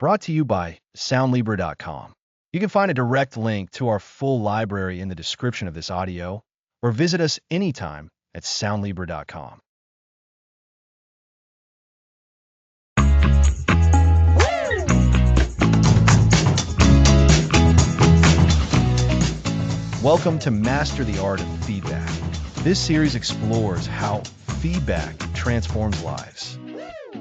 brought to you by Soundlibra.com. You can find a direct link to our full library in the description of this audio, or visit us anytime at Soundlibra.com. Welcome to Master the Art of Feedback. This series explores how feedback transforms lives.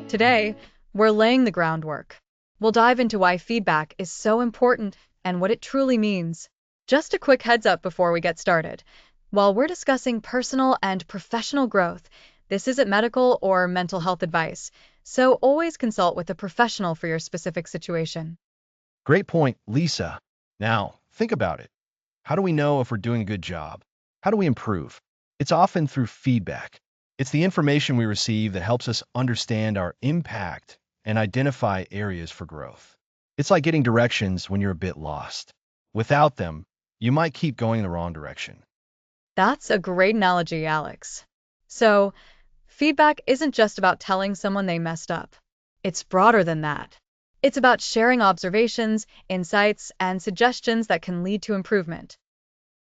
Today, we're laying the groundwork. We'll dive into why feedback is so important and what it truly means. Just a quick heads up before we get started. While we're discussing personal and professional growth, this isn't medical or mental health advice, so always consult with a professional for your specific situation. Great point, Lisa. Now, think about it. How do we know if we're doing a good job? How do we improve? It's often through feedback. It's the information we receive that helps us understand our impact and identify areas for growth. It's like getting directions when you're a bit lost. Without them, you might keep going in the wrong direction. That's a great analogy, Alex. So, feedback isn't just about telling someone they messed up. It's broader than that. It's about sharing observations, insights, and suggestions that can lead to improvement.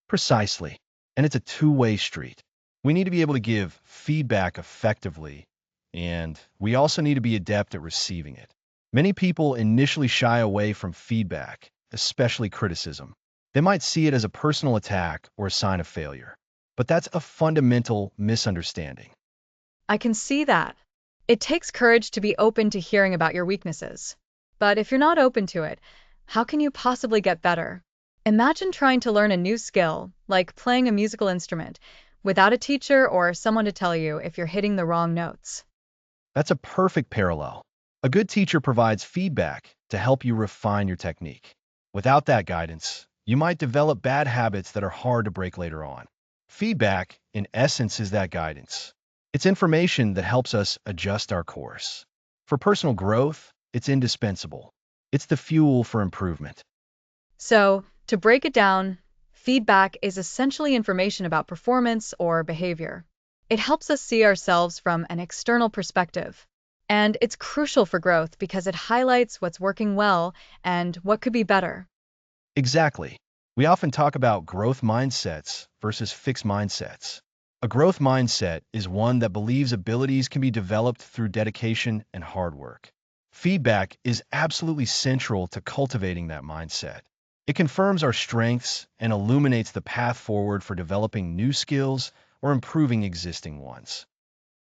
Precisely. And it's a two-way street. We need to be able to give feedback effectively, and we also need to be adept at receiving it. Many people initially shy away from feedback, especially criticism. They might see it as a personal attack or a sign of failure. But that's a fundamental misunderstanding. I can see that. It takes courage to be open to hearing about your weaknesses. But if you're not open to it, how can you possibly get better? Imagine trying to learn a new skill, like playing a musical instrument, without a teacher or someone to tell you if you're hitting the wrong notes. That's a perfect parallel. A good teacher provides feedback to help you refine your technique. Without that guidance, you might develop bad habits that are hard to break later on. Feedback, in essence, is that guidance. It's information that helps us adjust our course. For personal growth, it's indispensable. It's the fuel for improvement. So, to break it down, feedback is essentially information about performance or behavior. It helps us see ourselves from an external perspective. And it's crucial for growth because it highlights what's working well and what could be better. Exactly. We often talk about growth mindsets versus fixed mindsets. A growth mindset is one that believes abilities can be developed through dedication and hard work. Feedback is absolutely central to cultivating that mindset. It confirms our strengths and illuminates the path forward for developing new skills or improving existing ones.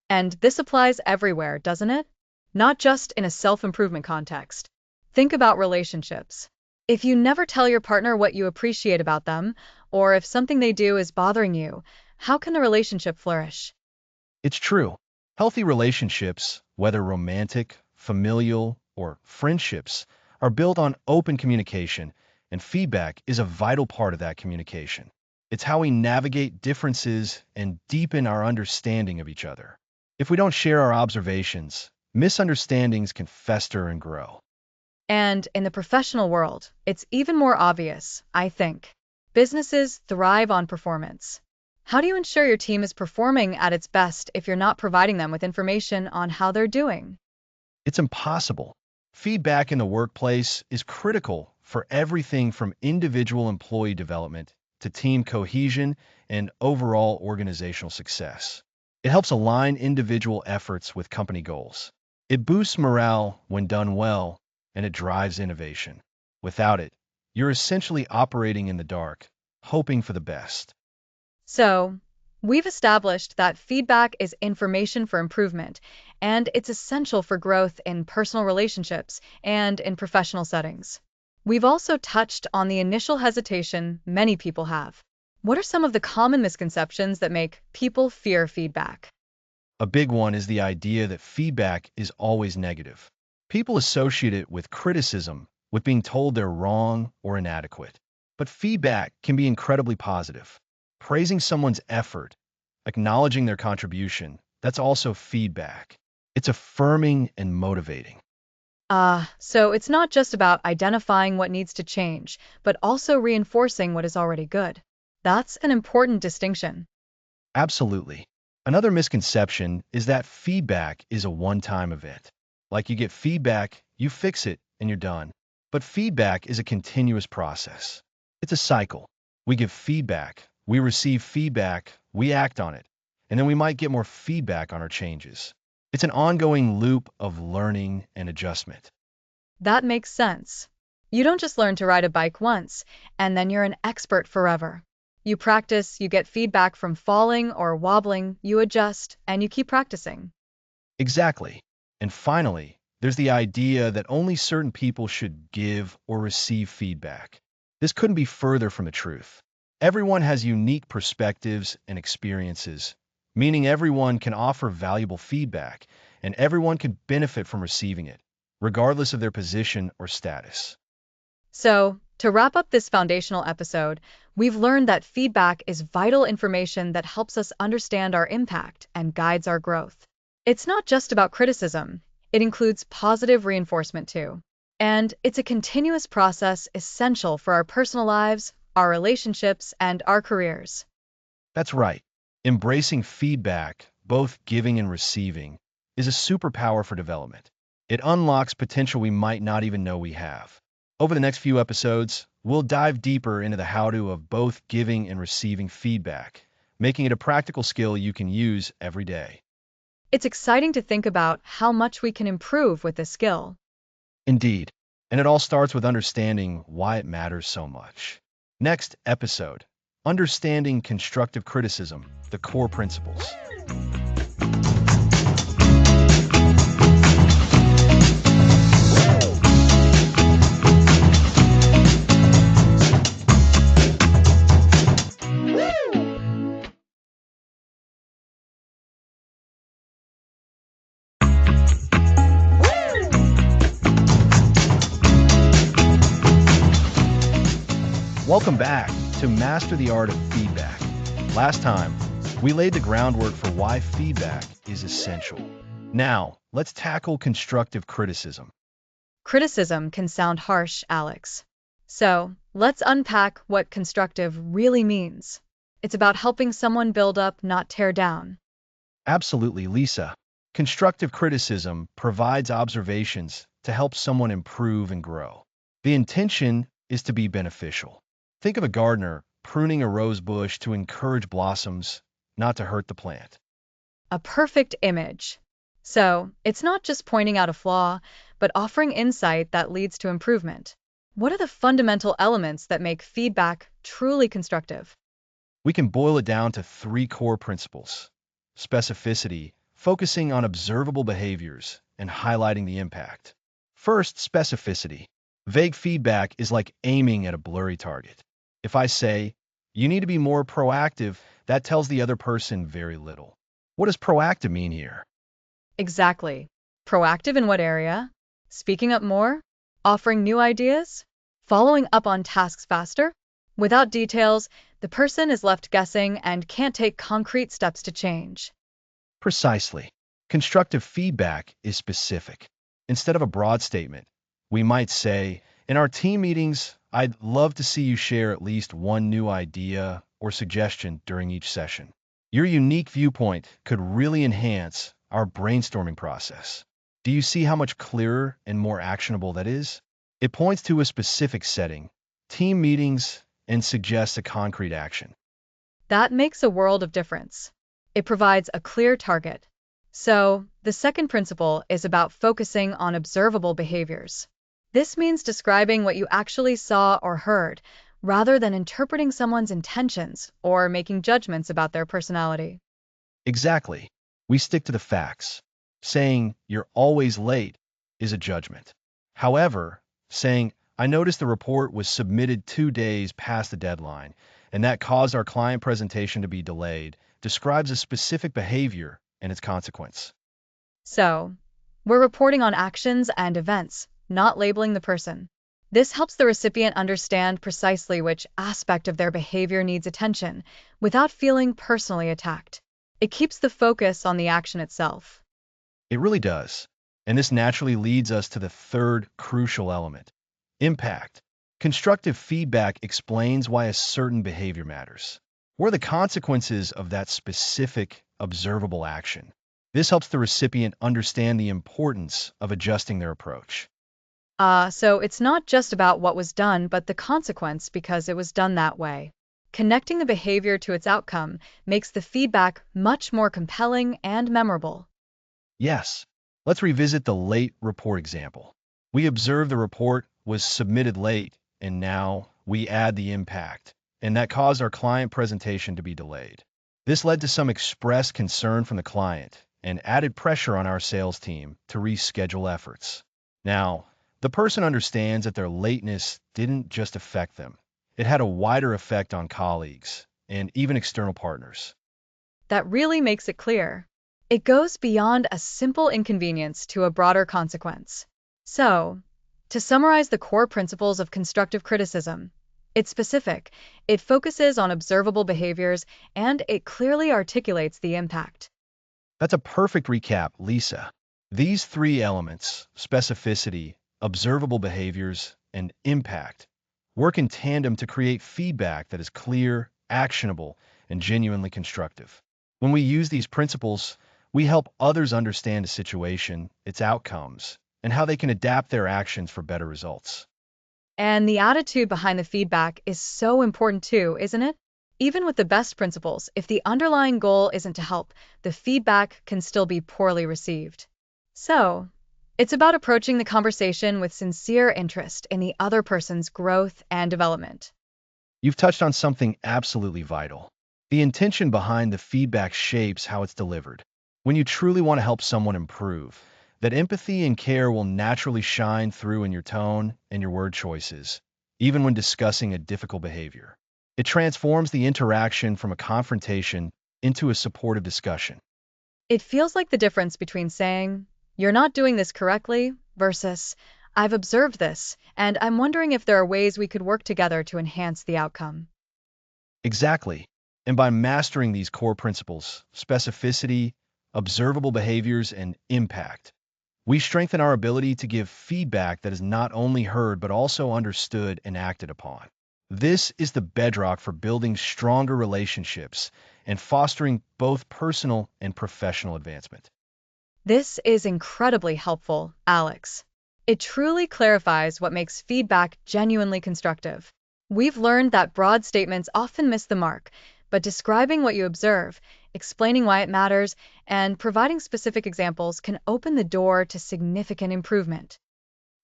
And this applies everywhere, doesn't it? Not just in a self-improvement context. Think about relationships. If you never tell your partner what you appreciate about them, or if something they do is bothering you, how can the relationship flourish? It's true. Healthy relationships, whether romantic, familial, or friendships, are built on open communication, and feedback is a vital part of that communication. It's how we navigate differences and deepen our understanding of each other. If we don't share our observations, misunderstandings can fester and grow. And in the professional world, it's even more obvious, I think. Businesses thrive on performance. How do you ensure your team is performing at its best if you're not providing them with information on how they're doing? It's impossible. Feedback in the workplace is critical for everything from individual employee development to team cohesion and overall organizational success. It helps align individual efforts with company goals. It boosts morale when done well, and it drives innovation. Without it, you're essentially operating in the dark, hoping for the best. So, we've established that feedback is information for improvement, and it's essential for growth in personal relationships and in professional settings. We've also touched on the initial hesitation many people have. What are some of the common misconceptions that make people fear feedback? A big one is the idea that feedback is always negative. People associate it with criticism, with being told they're wrong or inadequate. But feedback can be incredibly positive. Praising someone's effort, acknowledging their contribution, that's also feedback. It's affirming and motivating. So it's not just about identifying what needs to change, but also reinforcing what is already good. That's an important distinction. Absolutely. Another misconception is that feedback is a one-time event. Like you get feedback, you fix it, and you're done. But feedback is a continuous process. It's a cycle. We give feedback, we receive feedback, we act on it, and then we might get more feedback on our changes. It's an ongoing loop of learning and adjustment. That makes sense. You don't just learn to ride a bike once, and then you're an expert forever. You practice, you get feedback from falling or wobbling, you adjust, and you keep practicing. Exactly. And finally, there's the idea that only certain people should give or receive feedback. This couldn't be further from the truth. Everyone has unique perspectives and experiences, meaning everyone can offer valuable feedback, and everyone can benefit from receiving it, regardless of their position or status. So, to wrap up this foundational episode, we've learned that feedback is vital information that helps us understand our impact and guides our growth. It's not just about criticism, it includes positive reinforcement too. And it's a continuous process essential for our personal lives, our relationships, and our careers. That's right. Embracing feedback, both giving and receiving, is a superpower for development. It unlocks potential we might not even know we have. Over the next few episodes, we'll dive deeper into the how-to of both giving and receiving feedback, making it a practical skill you can use every day. It's exciting to think about how much we can improve with this skill. Indeed, and it all starts with understanding why it matters so much. Next episode, understanding constructive criticism, the core principles. Welcome back to Master the Art of Feedback. Last time, we laid the groundwork for why feedback is essential. Now, let's tackle constructive criticism. Criticism can sound harsh, Alex. So, let's unpack what constructive really means. It's about helping someone build up, not tear down. Absolutely, Lisa. Constructive criticism provides observations to help someone improve and grow. The intention is to be beneficial. Think of a gardener pruning a rose bush to encourage blossoms, not to hurt the plant. A perfect image. So, it's not just pointing out a flaw, but offering insight that leads to improvement. What are the fundamental elements that make feedback truly constructive? We can boil it down to three core principles. Specificity, focusing on observable behaviors and highlighting the impact. First, specificity. Vague feedback is like aiming at a blurry target. If I say, you need to be more proactive, that tells the other person very little. What does proactive mean here? Exactly. Proactive in what area? Speaking up more? Offering new ideas? Following up on tasks faster? Without details, the person is left guessing and can't take concrete steps to change. Precisely. Constructive feedback is specific. Instead of a broad statement, we might say, in our team meetings, I'd love to see you share at least one new idea or suggestion during each session. Your unique viewpoint could really enhance our brainstorming process. Do you see how much clearer and more actionable that is? It points to a specific setting, team meetings, and suggests a concrete action. That makes a world of difference. It provides a clear target. So, the second principle is about focusing on observable behaviors. This means describing what you actually saw or heard, rather than interpreting someone's intentions or making judgments about their personality. Exactly. We stick to the facts. Saying, you're always late, is a judgment. However, saying, I noticed the report was submitted 2 days past the deadline, and that caused our client presentation to be delayed, describes a specific behavior and its consequence. So, we're reporting on actions and events, not labeling the person. This helps the recipient understand precisely which aspect of their behavior needs attention without feeling personally attacked. It keeps the focus on the action itself. It really does. And this naturally leads us to the third crucial element, impact. Constructive feedback explains why a certain behavior matters. What are the consequences of that specific, observable action? This helps the recipient understand the importance of adjusting their approach. So it's not just about what was done, but the consequence because it was done that way. Connecting the behavior to its outcome makes the feedback much more compelling and memorable. Yes. Let's revisit the late report example. We observed the report was submitted late, and now we add the impact, and that caused our client presentation to be delayed. This led to some expressed concern from the client and added pressure on our sales team to reschedule efforts. Now, the person understands that their lateness didn't just affect them. It had a wider effect on colleagues and even external partners. That really makes it clear. It goes beyond a simple inconvenience to a broader consequence. So, to summarize the core principles of constructive criticism, it's specific, it focuses on observable behaviors, and it clearly articulates the impact. That's a perfect recap, Lisa. These three elements, specificity, observable behaviors, and impact, work in tandem to create feedback that is clear, actionable, and genuinely constructive. When we use these principles, we help others understand a situation, its outcomes, and how they can adapt their actions for better results. And the attitude behind the feedback is so important too, isn't it? Even with the best principles, if the underlying goal isn't to help, the feedback can still be poorly received. So, it's about approaching the conversation with sincere interest in the other person's growth and development. You've touched on something absolutely vital. The intention behind the feedback shapes how it's delivered. When you truly want to help someone improve, that empathy and care will naturally shine through in your tone and your word choices, even when discussing a difficult behavior. It transforms the interaction from a confrontation into a supportive discussion. It feels like the difference between saying, "You're not doing this correctly," versus, "I've observed this, and I'm wondering if there are ways we could work together to enhance the outcome." Exactly. And by mastering these core principles, specificity, observable behaviors, and impact, we strengthen our ability to give feedback that is not only heard but also understood and acted upon. This is the bedrock for building stronger relationships and fostering both personal and professional advancement. This is incredibly helpful, Alex. It truly clarifies what makes feedback genuinely constructive. We've learned that broad statements often miss the mark, but describing what you observe, explaining why it matters, and providing specific examples can open the door to significant improvement.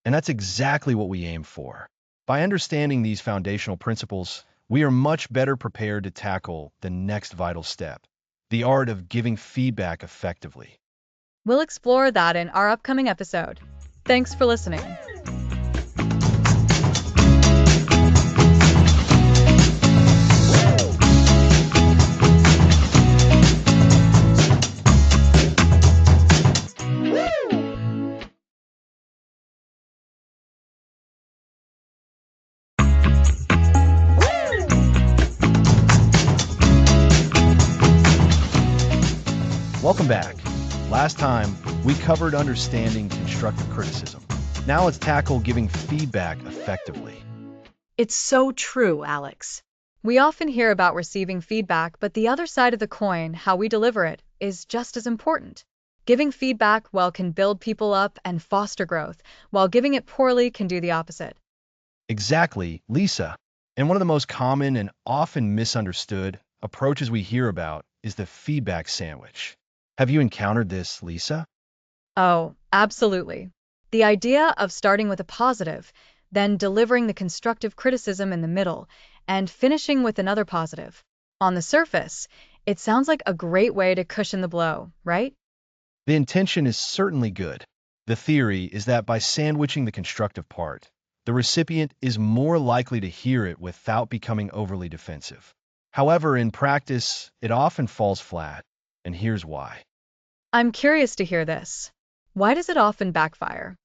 And that's exactly what we aim for. By understanding these foundational principles, we are much better prepared to tackle the next vital step, the art of giving feedback effectively. We'll explore that in our upcoming episode. Thanks for listening. Welcome back. Last time, we covered understanding constructive criticism. Now let's tackle giving feedback effectively. It's so true, Alex. We often hear about receiving feedback, but the other side of the coin, how we deliver it, is just as important. Giving feedback well can build people up and foster growth, while giving it poorly can do the opposite. Exactly, Lisa. And one of the most common and often misunderstood approaches we hear about is the feedback sandwich. Have you encountered this, Lisa? Oh, absolutely. The idea of starting with a positive, then delivering the constructive criticism in the middle, and finishing with another positive. On the surface, it sounds like a great way to cushion the blow, right? The intention is certainly good. The theory is that by sandwiching the constructive part, the recipient is more likely to hear it without becoming overly defensive. However, in practice, it often falls flat, and here's why. I'm curious to hear this. Why does it often backfire?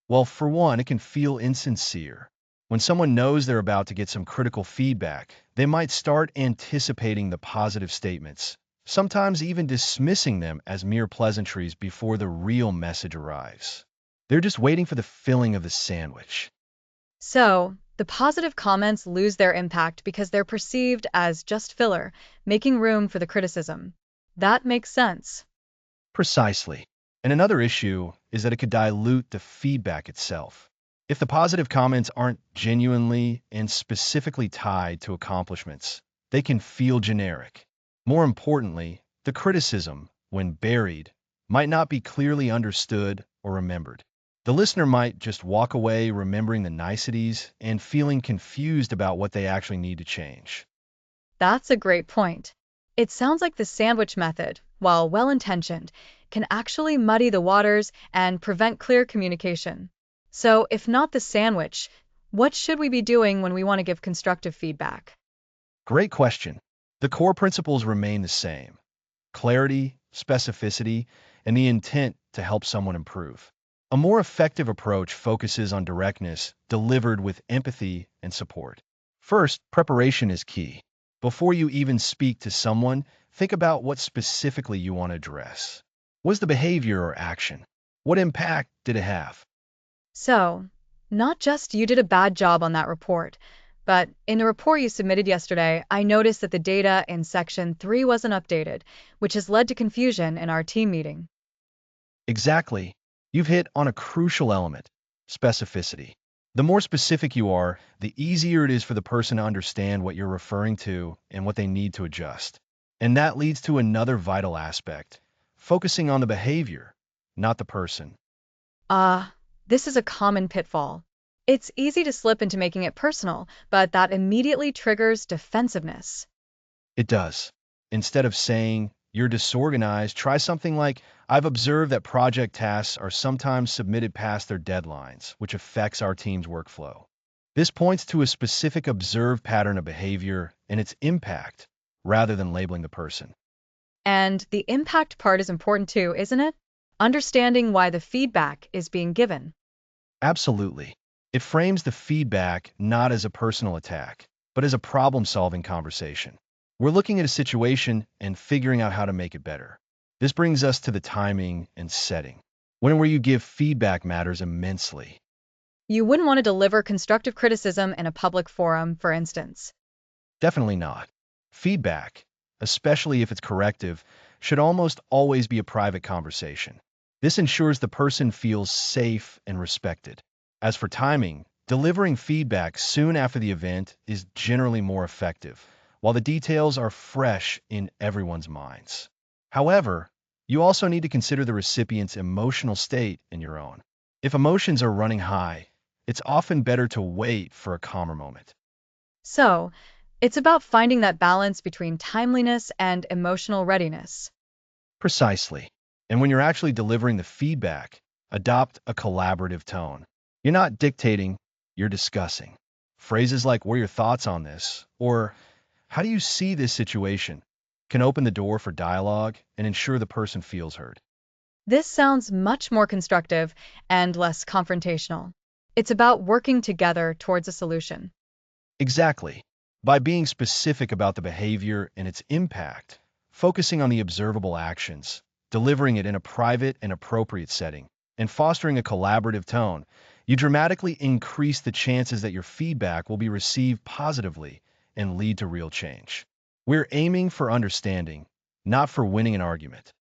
Well, for one, it can feel insincere. When someone knows they're about to get some critical feedback, they might start anticipating the positive statements, sometimes even dismissing them as mere pleasantries before the real message arrives. They're just waiting for the filling of the sandwich. So, the positive comments lose their impact because they're perceived as just filler, making room for the criticism. That makes sense. Precisely. And another issue is that it could dilute the feedback itself. If the positive comments aren't genuinely and specifically tied to accomplishments, they can feel generic. More importantly, the criticism, when buried, might not be clearly understood or remembered. The listener might just walk away remembering the niceties and feeling confused about what they actually need to change. That's a great point. It sounds like the sandwich method, while well-intentioned, can actually muddy the waters and prevent clear communication. So, if not the sandwich, what should we be doing when we want to give constructive feedback? Great question. The core principles remain the same: clarity, specificity, and the intent to help someone improve. A more effective approach focuses on directness, delivered with empathy and support. First, preparation is key. Before you even speak to someone, think about what specifically you want to address. Was the behavior or action? What impact did it have? So, not just you did a bad job on that report, but in the report you submitted yesterday, I noticed that the data in section 3 wasn't updated, which has led to confusion in our team meeting. Exactly. You've hit on a crucial element: specificity. The more specific you are, the easier it is for the person to understand what you're referring to and what they need to adjust. And that leads to another vital aspect: focusing on the behavior, not the person. This is a common pitfall. It's easy to slip into making it personal, but that immediately triggers defensiveness. It does. Instead of saying, "You're disorganized," try something like, "I've observed that project tasks are sometimes submitted past their deadlines, which affects our team's workflow." This points to a specific observed pattern of behavior and its impact, rather than labeling the person. And the impact part is important too, isn't it? Understanding why the feedback is being given. Absolutely. It frames the feedback not as a personal attack, but as a problem-solving conversation. We're looking at a situation and figuring out how to make it better. This brings us to the timing and setting. When and where you give feedback matters immensely. You wouldn't want to deliver constructive criticism in a public forum, for instance. Definitely not. Feedback, especially if it's corrective, should almost always be a private conversation. This ensures the person feels safe and respected. As for timing, delivering feedback soon after the event is generally more effective, while the details are fresh in everyone's minds. However, you also need to consider the recipient's emotional state and your own. If emotions are running high, it's often better to wait for a calmer moment. So, it's about finding that balance between timeliness and emotional readiness. Precisely. And when you're actually delivering the feedback, adopt a collaborative tone. You're not dictating, you're discussing. Phrases like, "What are your thoughts on this?" or "How do you see this situation?" can open the door for dialogue and ensure the person feels heard. This sounds much more constructive and less confrontational. It's about working together towards a solution. Exactly. By being specific about the behavior and its impact, focusing on the observable actions, delivering it in a private and appropriate setting, and fostering a collaborative tone, you dramatically increase the chances that your feedback will be received positively and lead to real change. We're aiming for understanding, not for winning an argument.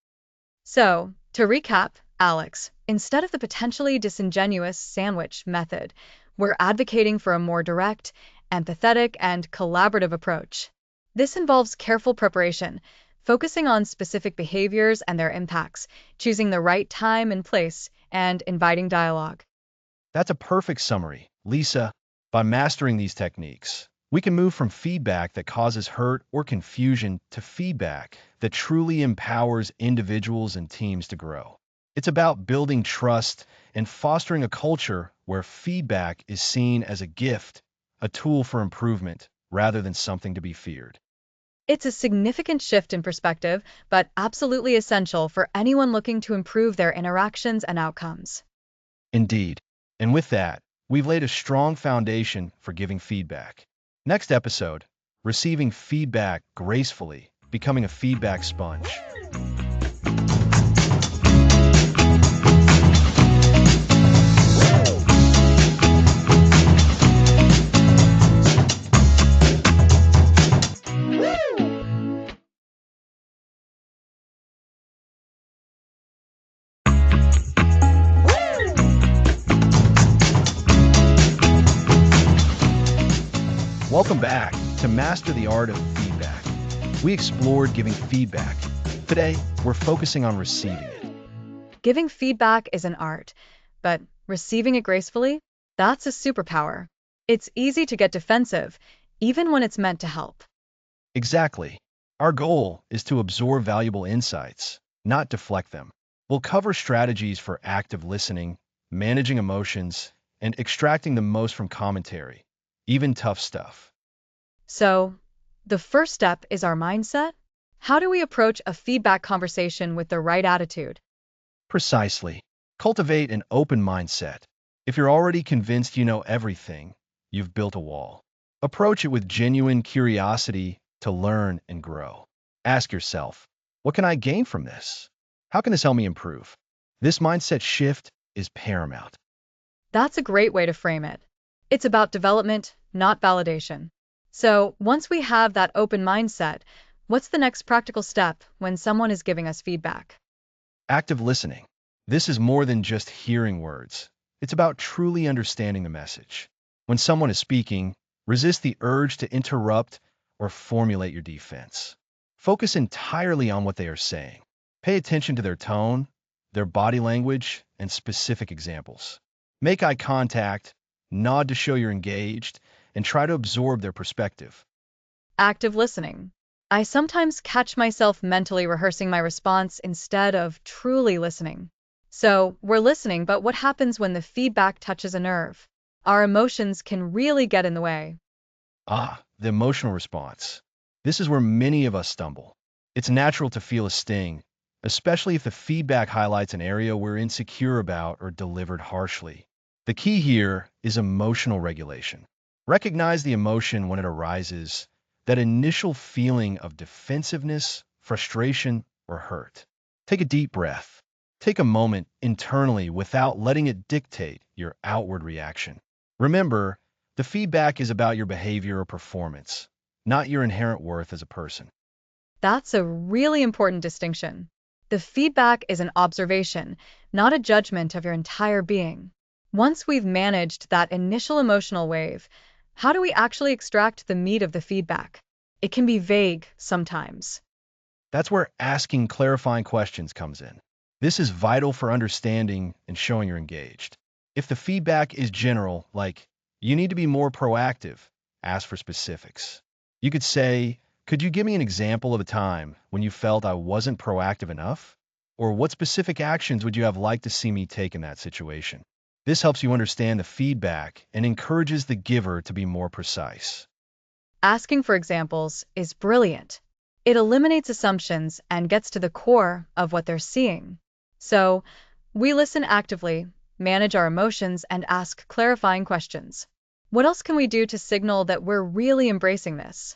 So, to recap, Alex, instead of the potentially disingenuous sandwich method, we're advocating for a more direct, empathetic, and collaborative approach. This involves careful preparation, focusing on specific behaviors and their impacts, choosing the right time and place, and inviting dialogue. That's a perfect summary, Lisa. By mastering these techniques, we can move from feedback that causes hurt or confusion to feedback that truly empowers individuals and teams to grow. It's about building trust and fostering a culture where feedback is seen as a gift, a tool for improvement, rather than something to be feared. It's a significant shift in perspective, but absolutely essential for anyone looking to improve their interactions and outcomes. Indeed. And with that, we've laid a strong foundation for giving feedback. Next episode, receiving feedback gracefully, becoming a feedback sponge. Welcome back to Master the Art of Feedback. We explored giving feedback. Today, we're focusing on receiving it. Giving feedback is an art, but receiving it gracefully? That's a superpower. It's easy to get defensive, even when it's meant to help. Exactly. Our goal is to absorb valuable insights, not deflect them. We'll cover strategies for active listening, managing emotions, and extracting the most from commentary, even tough stuff. So, the first step is our mindset. How do we approach a feedback conversation with the right attitude? Precisely. Cultivate an open mindset. If you're already convinced you know everything, you've built a wall. Approach it with genuine curiosity to learn and grow. Ask yourself, what can I gain from this? How can this help me improve? This mindset shift is paramount. That's a great way to frame it. It's about development, not validation. So, once we have that open mindset, what's the next practical step when someone is giving us feedback? Active listening. This is more than just hearing words. It's about truly understanding the message. When someone is speaking, resist the urge to interrupt or formulate your defense. Focus entirely on what they are saying. Pay attention to their tone, their body language, and specific examples. Make eye contact, nod to show you're engaged, and try to absorb their perspective. Active listening. I sometimes catch myself mentally rehearsing my response instead of truly listening. So, we're listening, but what happens when the feedback touches a nerve? Our emotions can really get in the way. The emotional response. This is where many of us stumble. It's natural to feel a sting, especially if the feedback highlights an area we're insecure about or delivered harshly. The key here is emotional regulation. Recognize the emotion when it arises, that initial feeling of defensiveness, frustration, or hurt. Take a deep breath. Take a moment internally without letting it dictate your outward reaction. Remember, the feedback is about your behavior or performance, not your inherent worth as a person. That's a really important distinction. The feedback is an observation, not a judgment of your entire being. Once we've managed that initial emotional wave, how do we actually extract the meat of the feedback? It can be vague sometimes. That's where asking clarifying questions comes in. This is vital for understanding and showing you're engaged. If the feedback is general, like, you need to be more proactive, ask for specifics. You could say, could you give me an example of a time when you felt I wasn't proactive enough? Or what specific actions would you have liked to see me take in that situation? This helps you understand the feedback and encourages the giver to be more precise. Asking for examples is brilliant. It eliminates assumptions and gets to the core of what they're seeing. So, we listen actively, manage our emotions, and ask clarifying questions. What else can we do to signal that we're really embracing this?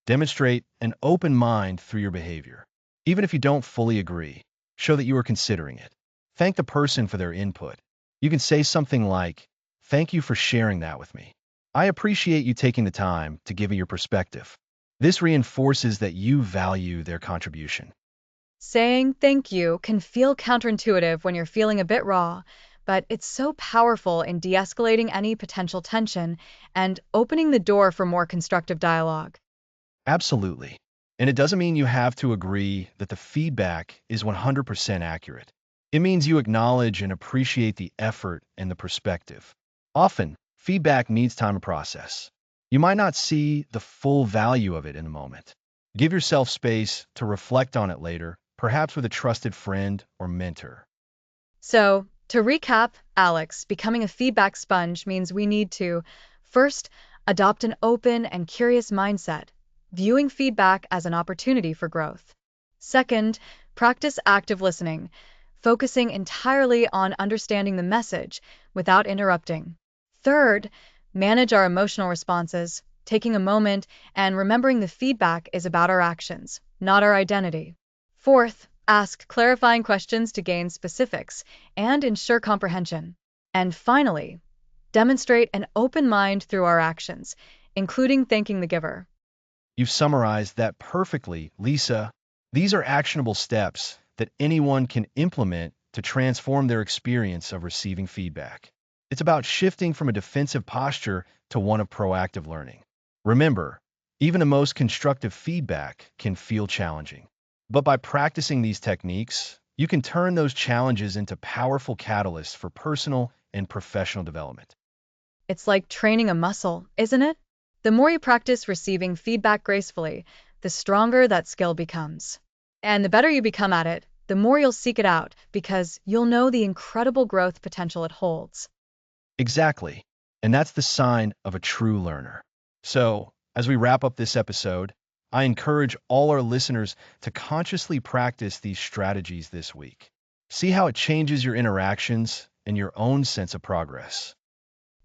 Demonstrate an open mind through your behavior. Even if you don't fully agree, show that you are considering it. Thank the person for their input. You can say something like, thank you for sharing that with me. I appreciate you taking the time to give me your perspective. This reinforces that you value their contribution. Saying thank you can feel counterintuitive when you're feeling a bit raw, but it's so powerful in de escalating any potential tension and opening the door for more constructive dialogue. Absolutely. And it doesn't mean you have to agree that the feedback is 100% accurate. It means you acknowledge and appreciate the effort and the perspective. Often, feedback needs time to process. You might not see the full value of it in the moment. Give yourself space to reflect on it later, perhaps with a trusted friend or mentor. So, to recap, Alex, becoming a feedback sponge means we need to first adopt an open and curious mindset, viewing feedback as an opportunity for growth. Second, practice active listening, focusing entirely on understanding the message without interrupting. Third, manage our emotional responses, taking a moment and remembering the feedback is about our actions, not our identity. Fourth, ask clarifying questions to gain specifics and ensure comprehension. And finally, demonstrate an open mind through our actions, including thanking the giver. You've summarized that perfectly, Lisa. These are actionable steps that anyone can implement to transform their experience of receiving feedback. It's about shifting from a defensive posture to one of proactive learning. Remember, even the most constructive feedback can feel challenging. But by practicing these techniques, you can turn those challenges into powerful catalysts for personal and professional development. It's like training a muscle, isn't it? The more you practice receiving feedback gracefully, the stronger that skill becomes. And the better you become at it, the more you'll seek it out because you'll know the incredible growth potential it holds. Exactly. And that's the sign of a true learner. So, as we wrap up this episode, I encourage all our listeners to consciously practice these strategies this week. See how it changes your interactions and your own sense of progress.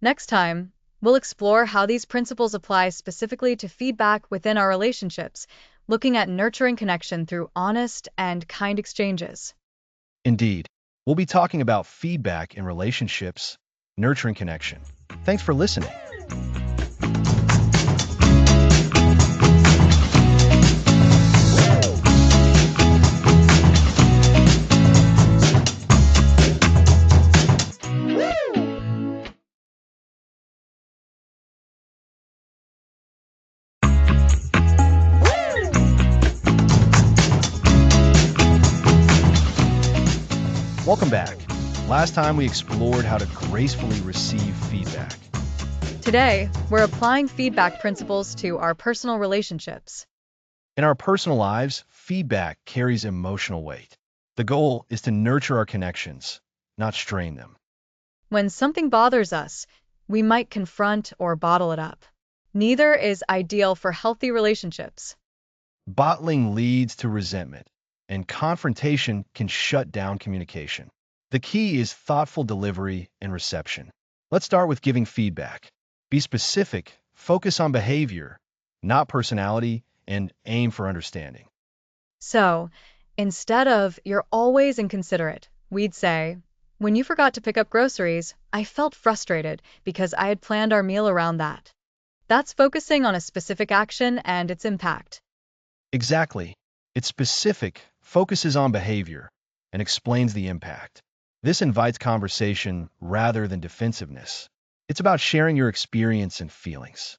Next time, we'll explore how these principles apply specifically to feedback within our relationships, looking at nurturing connection through honest and kind exchanges. Indeed, we'll be talking about feedback in relationships, nurturing connection. Thanks for listening. Welcome back. Last time we explored how to gracefully receive feedback. Today, we're applying feedback principles to our personal relationships. In our personal lives, feedback carries emotional weight. The goal is to nurture our connections, not strain them. When something bothers us, we might confront or bottle it up. Neither is ideal for healthy relationships. Bottling leads to resentment, and confrontation can shut down communication. The key is thoughtful delivery and reception. Let's start with giving feedback. Be specific, focus on behavior, not personality, and aim for understanding. So, instead of, "You're always inconsiderate," we'd say, "When you forgot to pick up groceries, I felt frustrated because I had planned our meal around that." That's focusing on a specific action and its impact. Exactly. It's specific, focuses on behavior, and explains the impact. This invites conversation rather than defensiveness. It's about sharing your experience and feelings.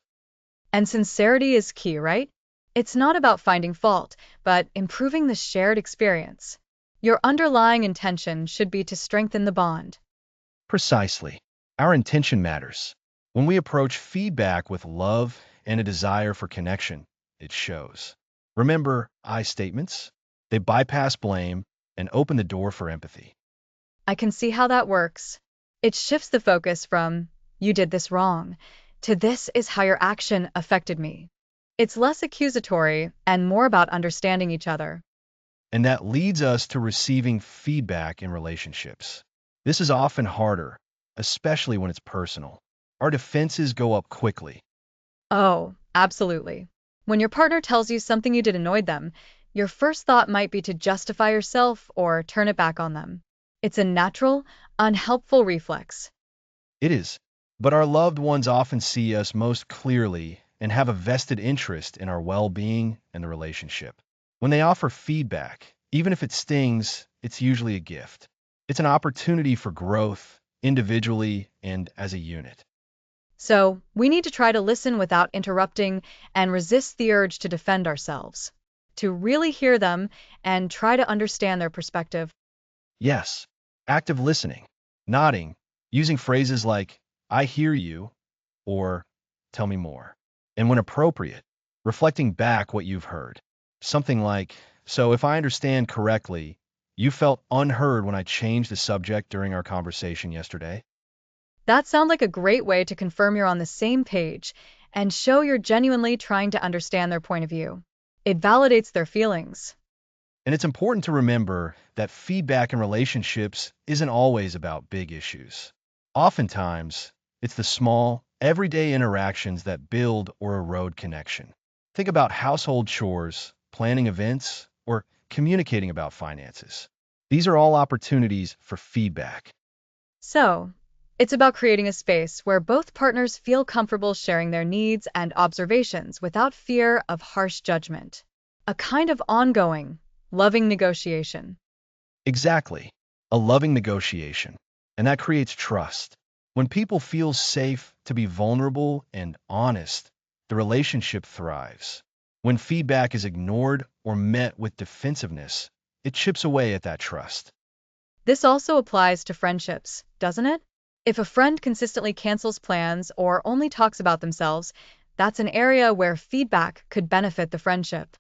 And sincerity is key, right? It's not about finding fault, but improving the shared experience. Your underlying intention should be to strengthen the bond. Precisely. Our intention matters. When we approach feedback with love and a desire for connection, it shows. Remember I statements? They bypass blame and open the door for empathy. I can see how that works. It shifts the focus from, "You did this wrong," to, "This is how your action affected me." It's less accusatory and more about understanding each other. And that leads us to receiving feedback in relationships. This is often harder, especially when it's personal. Our defenses go up quickly. Oh, absolutely. When your partner tells you something you did annoyed them, your first thought might be to justify yourself or turn it back on them. It's a natural, unhelpful reflex. It is. But our loved ones often see us most clearly and have a vested interest in our well-being and the relationship. When they offer feedback, even if it stings, it's usually a gift. It's an opportunity for growth, individually and as a unit. So, we need to try to listen without interrupting and resist the urge to defend ourselves. To really hear them and try to understand their perspective. Yes, active listening, nodding, using phrases like, I hear you, or tell me more. And when appropriate, reflecting back what you've heard. Something like, so if I understand correctly, you felt unheard when I changed the subject during our conversation yesterday? That sounds like a great way to confirm you're on the same page and show you're genuinely trying to understand their point of view. It validates their feelings. And it's important to remember that feedback in relationships isn't always about big issues. Oftentimes, it's the small, everyday interactions that build or erode connection. Think about household chores, planning events, or communicating about finances. These are all opportunities for feedback. So, it's about creating a space where both partners feel comfortable sharing their needs and observations without fear of harsh judgment. A kind of ongoing, loving negotiation. Exactly. A loving negotiation. And that creates trust. When people feel safe to be vulnerable and honest, the relationship thrives. When feedback is ignored or met with defensiveness, it chips away at that trust. This also applies to friendships, doesn't it? If a friend consistently cancels plans or only talks about themselves, that's an area where feedback could benefit the friendship.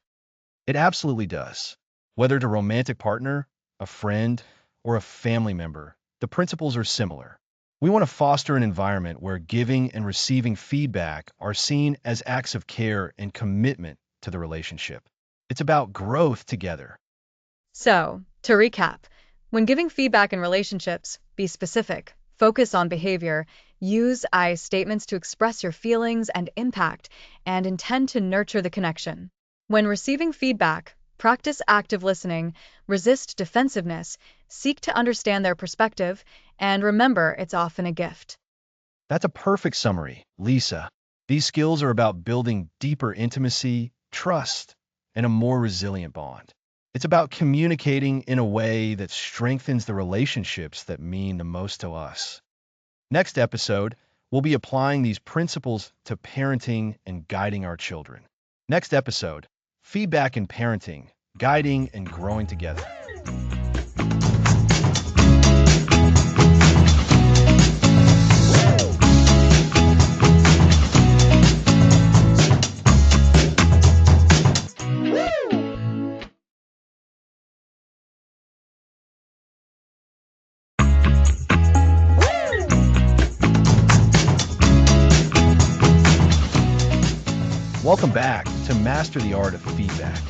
It absolutely does. Whether it's a romantic partner, a friend, or a family member, the principles are similar. We want to foster an environment where giving and receiving feedback are seen as acts of care and commitment to the relationship. It's about growth together. So, to recap, when giving feedback in relationships, be specific, focus on behavior, use I statements to express your feelings and impact, and intend to nurture the connection. When receiving feedback, practice active listening, resist defensiveness, seek to understand their perspective, and remember it's often a gift. That's a perfect summary, Lisa. These skills are about building deeper intimacy, trust, and a more resilient bond. It's about communicating in a way that strengthens the relationships that mean the most to us. Next episode, we'll be applying these principles to parenting and guiding our children. Next episode, feedback in parenting, guiding and growing together. Welcome back to Master the Art of Feedback.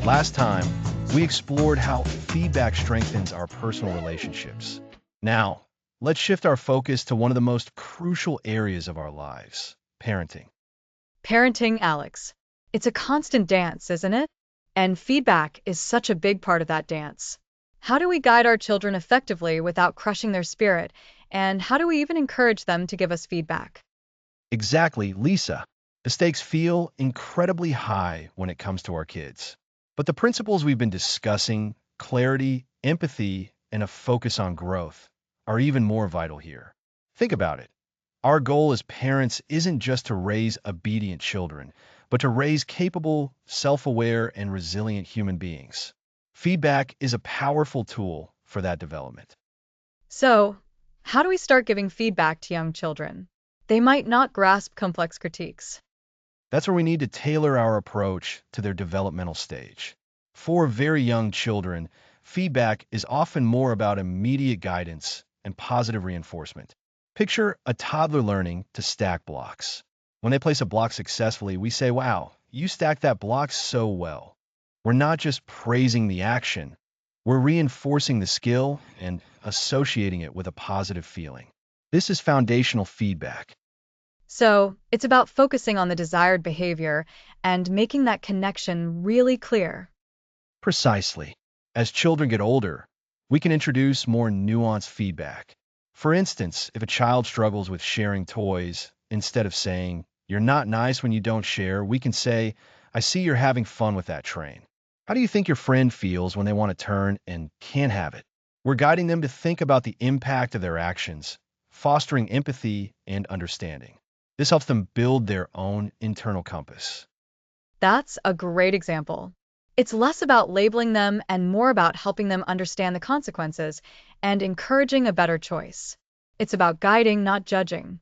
Last time, we explored how feedback strengthens our personal relationships. Now, let's shift our focus to one of the most crucial areas of our lives, parenting. Parenting, Alex. It's a constant dance, isn't it? And feedback is such a big part of that dance. How do we guide our children effectively without crushing their spirit? And how do we even encourage them to give us feedback? Exactly, Lisa. The stakes feel incredibly high when it comes to our kids. But the principles we've been discussing, clarity, empathy, and a focus on growth, are even more vital here. Think about it. Our goal as parents isn't just to raise obedient children, but to raise capable, self-aware, and resilient human beings. Feedback is a powerful tool for that development. So, how do we start giving feedback to young children? They might not grasp complex critiques. That's where we need to tailor our approach to their developmental stage. For very young children, feedback is often more about immediate guidance and positive reinforcement. Picture a toddler learning to stack blocks. When they place a block successfully, we say, "Wow, you stacked that block so well." We're not just praising the action, we're reinforcing the skill and associating it with a positive feeling. This is foundational feedback. So, it's about focusing on the desired behavior and making that connection really clear. Precisely. As children get older, we can introduce more nuanced feedback. For instance, if a child struggles with sharing toys, instead of saying, "You're not nice when you don't share," we can say, "I see you're having fun with that train. How do you think your friend feels when they want to turn and can't have it?" We're guiding them to think about the impact of their actions, fostering empathy and understanding. This helps them build their own internal compass. That's a great example. It's less about labeling them and more about helping them understand the consequences and encouraging a better choice. It's about guiding, not judging.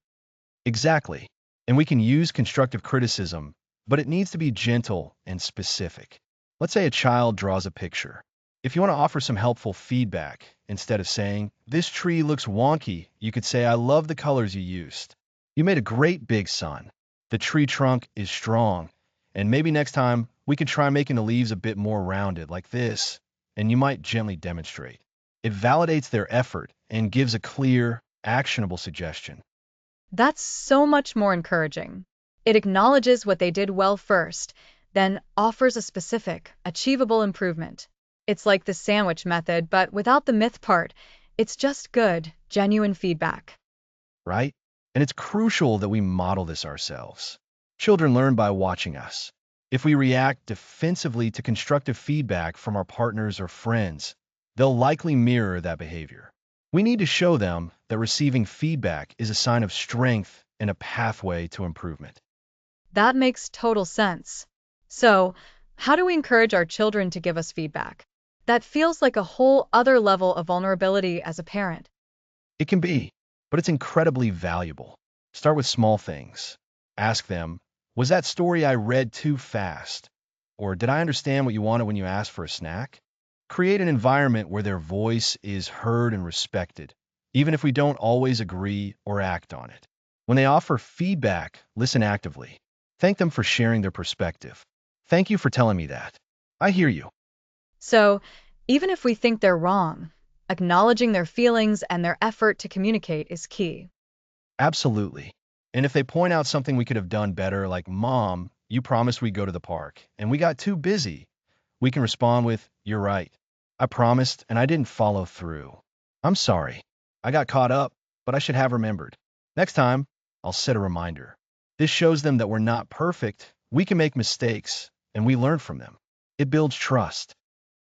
Exactly. And we can use constructive criticism, but it needs to be gentle and specific. Let's say a child draws a picture. If you want to offer some helpful feedback, instead of saying, "This tree looks wonky," you could say, "I love the colors you used. You made a great big sun. The tree trunk is strong. And maybe next time we can try making the leaves a bit more rounded like this." And you might gently demonstrate. It validates their effort and gives a clear, actionable suggestion. That's so much more encouraging. It acknowledges what they did well first, then offers a specific, achievable improvement. It's like the sandwich method, but without the myth part. It's just good, genuine feedback. Right? And it's crucial that we model this ourselves. Children learn by watching us. If we react defensively to constructive feedback from our partners or friends, they'll likely mirror that behavior. We need to show them that receiving feedback is a sign of strength and a pathway to improvement. That makes total sense. So, how do we encourage our children to give us feedback? That feels like a whole other level of vulnerability as a parent. It can be, but it's incredibly valuable. Start with small things. Ask them, was that story I read too fast? Or did I understand what you wanted when you asked for a snack? Create an environment where their voice is heard and respected, even if we don't always agree or act on it. When they offer feedback, listen actively. Thank them for sharing their perspective. Thank you for telling me that. I hear you. So, even if we think they're wrong, acknowledging their feelings and their effort to communicate is key. Absolutely. And if they point out something we could have done better, like, Mom, you promised we'd go to the park, and we got too busy, we can respond with, you're right. I promised, and I didn't follow through. I'm sorry. I got caught up, but I should have remembered. Next time, I'll set a reminder. This shows them that we're not perfect, we can make mistakes, and we learn from them. It builds trust.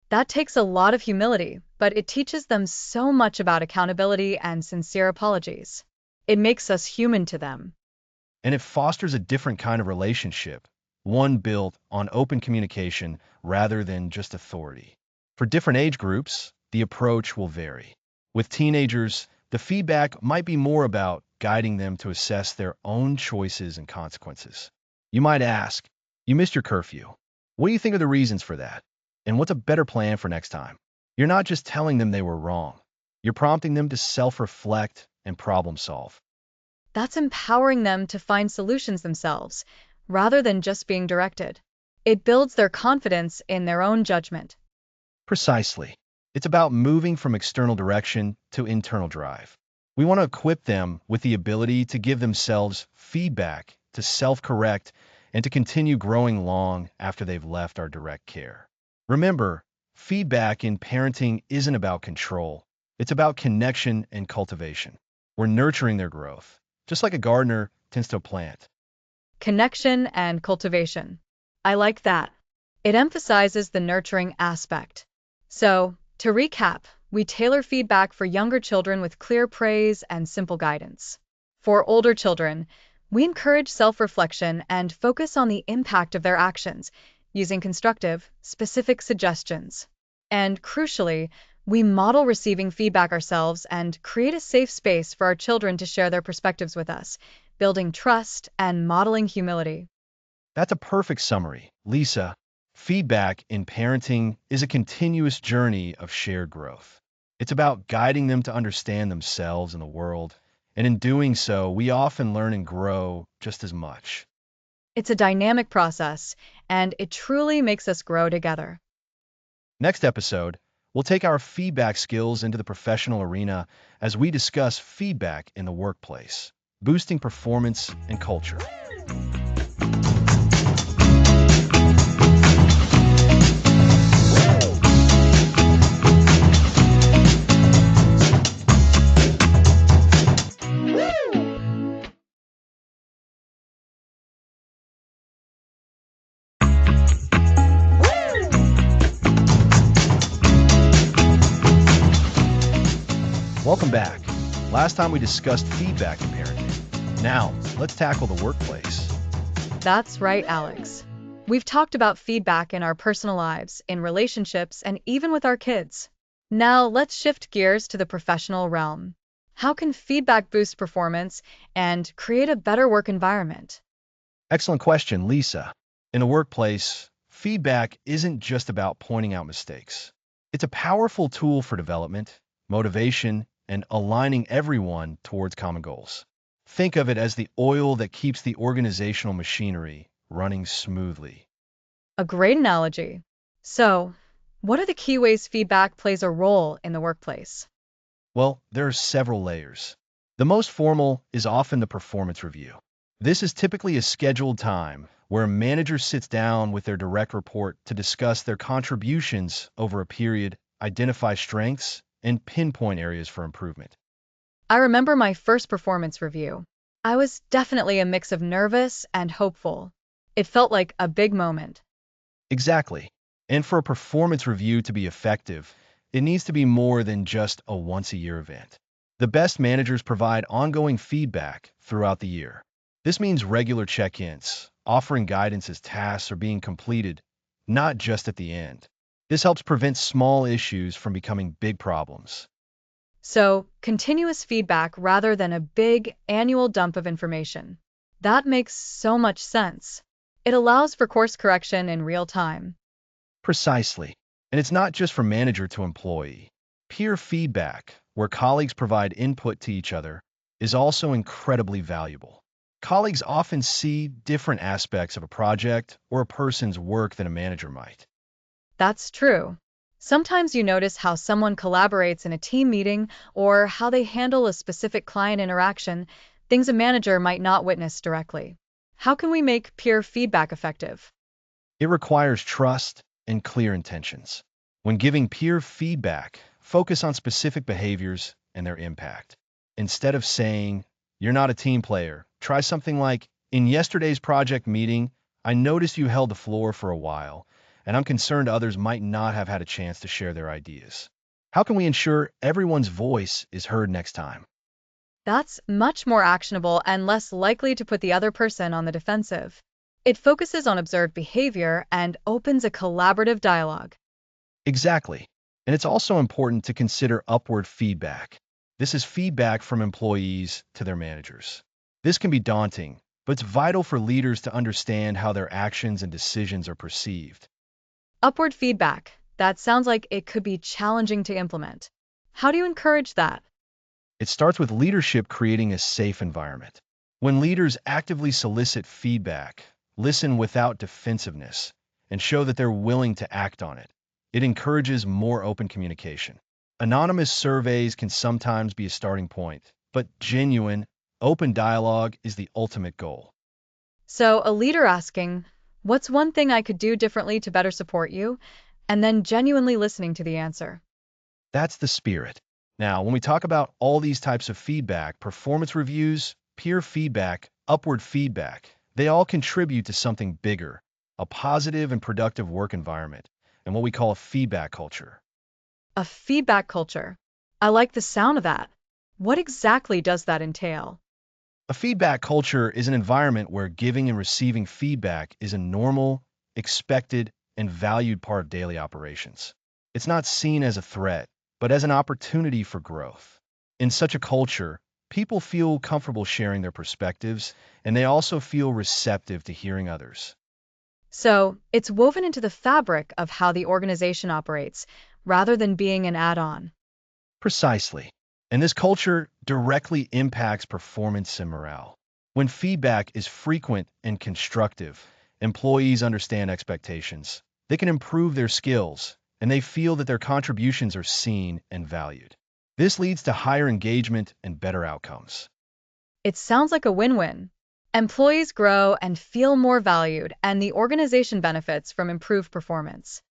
That takes a lot of humility, but it teaches them so much about accountability and sincere apologies. It makes us human to them. And it fosters a different kind of relationship, one built on open communication rather than just authority. For different age groups, the approach will vary. With teenagers, the feedback might be more about guiding them to assess their own choices and consequences. You might ask, you missed your curfew. What do you think are the reasons for that? And what's a better plan for next time? You're not just telling them they were wrong. You're prompting them to self-reflect and problem solve. That's empowering them to find solutions themselves, rather than just being directed. It builds their confidence in their own judgment. Precisely. It's about moving from external direction to internal drive. We want to equip them with the ability to give themselves feedback, to self-correct, and to continue growing long after they've left our direct care. Remember, feedback in parenting isn't about control. It's about connection and cultivation. We're nurturing their growth, just like a gardener tends to a plant. Connection and cultivation. I like that. It emphasizes the nurturing aspect. So, to recap, we tailor feedback for younger children with clear praise and simple guidance. For older children, we encourage self-reflection and focus on the impact of their actions, using constructive, specific suggestions. And crucially, we model receiving feedback ourselves and create a safe space for our children to share their perspectives with us, building trust and modeling humility. That's a perfect summary, Lisa. Feedback in parenting is a continuous journey of shared growth. It's about guiding them to understand themselves and the world, and in doing so, we often learn and grow just as much. It's a dynamic process, and it truly makes us grow together. Next episode, we'll take our feedback skills into the professional arena as we discuss feedback in the workplace, boosting performance and culture. Welcome back. Last time we discussed feedback in parenting. Now, let's tackle the workplace. That's right, Alex. We've talked about feedback in our personal lives, in relationships, and even with our kids. Now, let's shift gears to the professional realm. How can feedback boost performance and create a better work environment? Excellent question, Lisa. In the workplace, feedback isn't just about pointing out mistakes. It's a powerful tool for development, motivation, and aligning everyone towards common goals. Think of it as the oil that keeps the organizational machinery running smoothly. A great analogy. So, what are the key ways feedback plays a role in the workplace? Well, there are several layers. The most formal is often the performance review. This is typically a scheduled time where a manager sits down with their direct report to discuss their contributions over a period, identify strengths, and pinpoint areas for improvement. I remember my first performance review. I was definitely a mix of nervous and hopeful. It felt like a big moment. Exactly. And for a performance review to be effective, it needs to be more than just a once-a-year event. The best managers provide ongoing feedback throughout the year. This means regular check-ins, offering guidance as tasks are being completed, not just at the end. This helps prevent small issues from becoming big problems. So, continuous feedback rather than a big annual dump of information. That makes so much sense. It allows for course correction in real time. Precisely. And it's not just from manager to employee. Peer feedback, where colleagues provide input to each other, is also incredibly valuable. Colleagues often see different aspects of a project or a person's work than a manager might. That's true. Sometimes you notice how someone collaborates in a team meeting or how they handle a specific client interaction, things a manager might not witness directly. How can we make peer feedback effective? It requires trust and clear intentions. When giving peer feedback, focus on specific behaviors and their impact. Instead of saying, "You're not a team player," try something like, "In yesterday's project meeting, I noticed you held the floor for a while, and I'm concerned others might not have had a chance to share their ideas. How can we ensure everyone's voice is heard next time?" That's much more actionable and less likely to put the other person on the defensive. It focuses on observed behavior and opens a collaborative dialogue. Exactly. And it's also important to consider upward feedback. This is feedback from employees to their managers. This can be daunting, but it's vital for leaders to understand how their actions and decisions are perceived. Upward feedback. That sounds like it could be challenging to implement. How do you encourage that? It starts with leadership creating a safe environment. When leaders actively solicit feedback, listen without defensiveness, and show that they're willing to act on it, it encourages more open communication. Anonymous surveys can sometimes be a starting point, but genuine, open dialogue is the ultimate goal. So, a leader asking, "What's one thing I could do differently to better support you?" And then genuinely listening to the answer. That's the spirit. Now, when we talk about all these types of feedback, performance reviews, peer feedback, upward feedback, they all contribute to something bigger, a positive and productive work environment, and what we call a feedback culture. A feedback culture. I like the sound of that. What exactly does that entail? A feedback culture is an environment where giving and receiving feedback is a normal, expected, and valued part of daily operations. It's not seen as a threat, but as an opportunity for growth. In such a culture, people feel comfortable sharing their perspectives, and they also feel receptive to hearing others. So, it's woven into the fabric of how the organization operates, rather than being an add-on. Precisely. And this culture directly impacts performance and morale. When feedback is frequent and constructive, employees understand expectations. They can improve their skills, and they feel that their contributions are seen and valued. This leads to higher engagement and better outcomes. It sounds like a win-win. Employees grow and feel more valued, and the organization benefits from improved performance.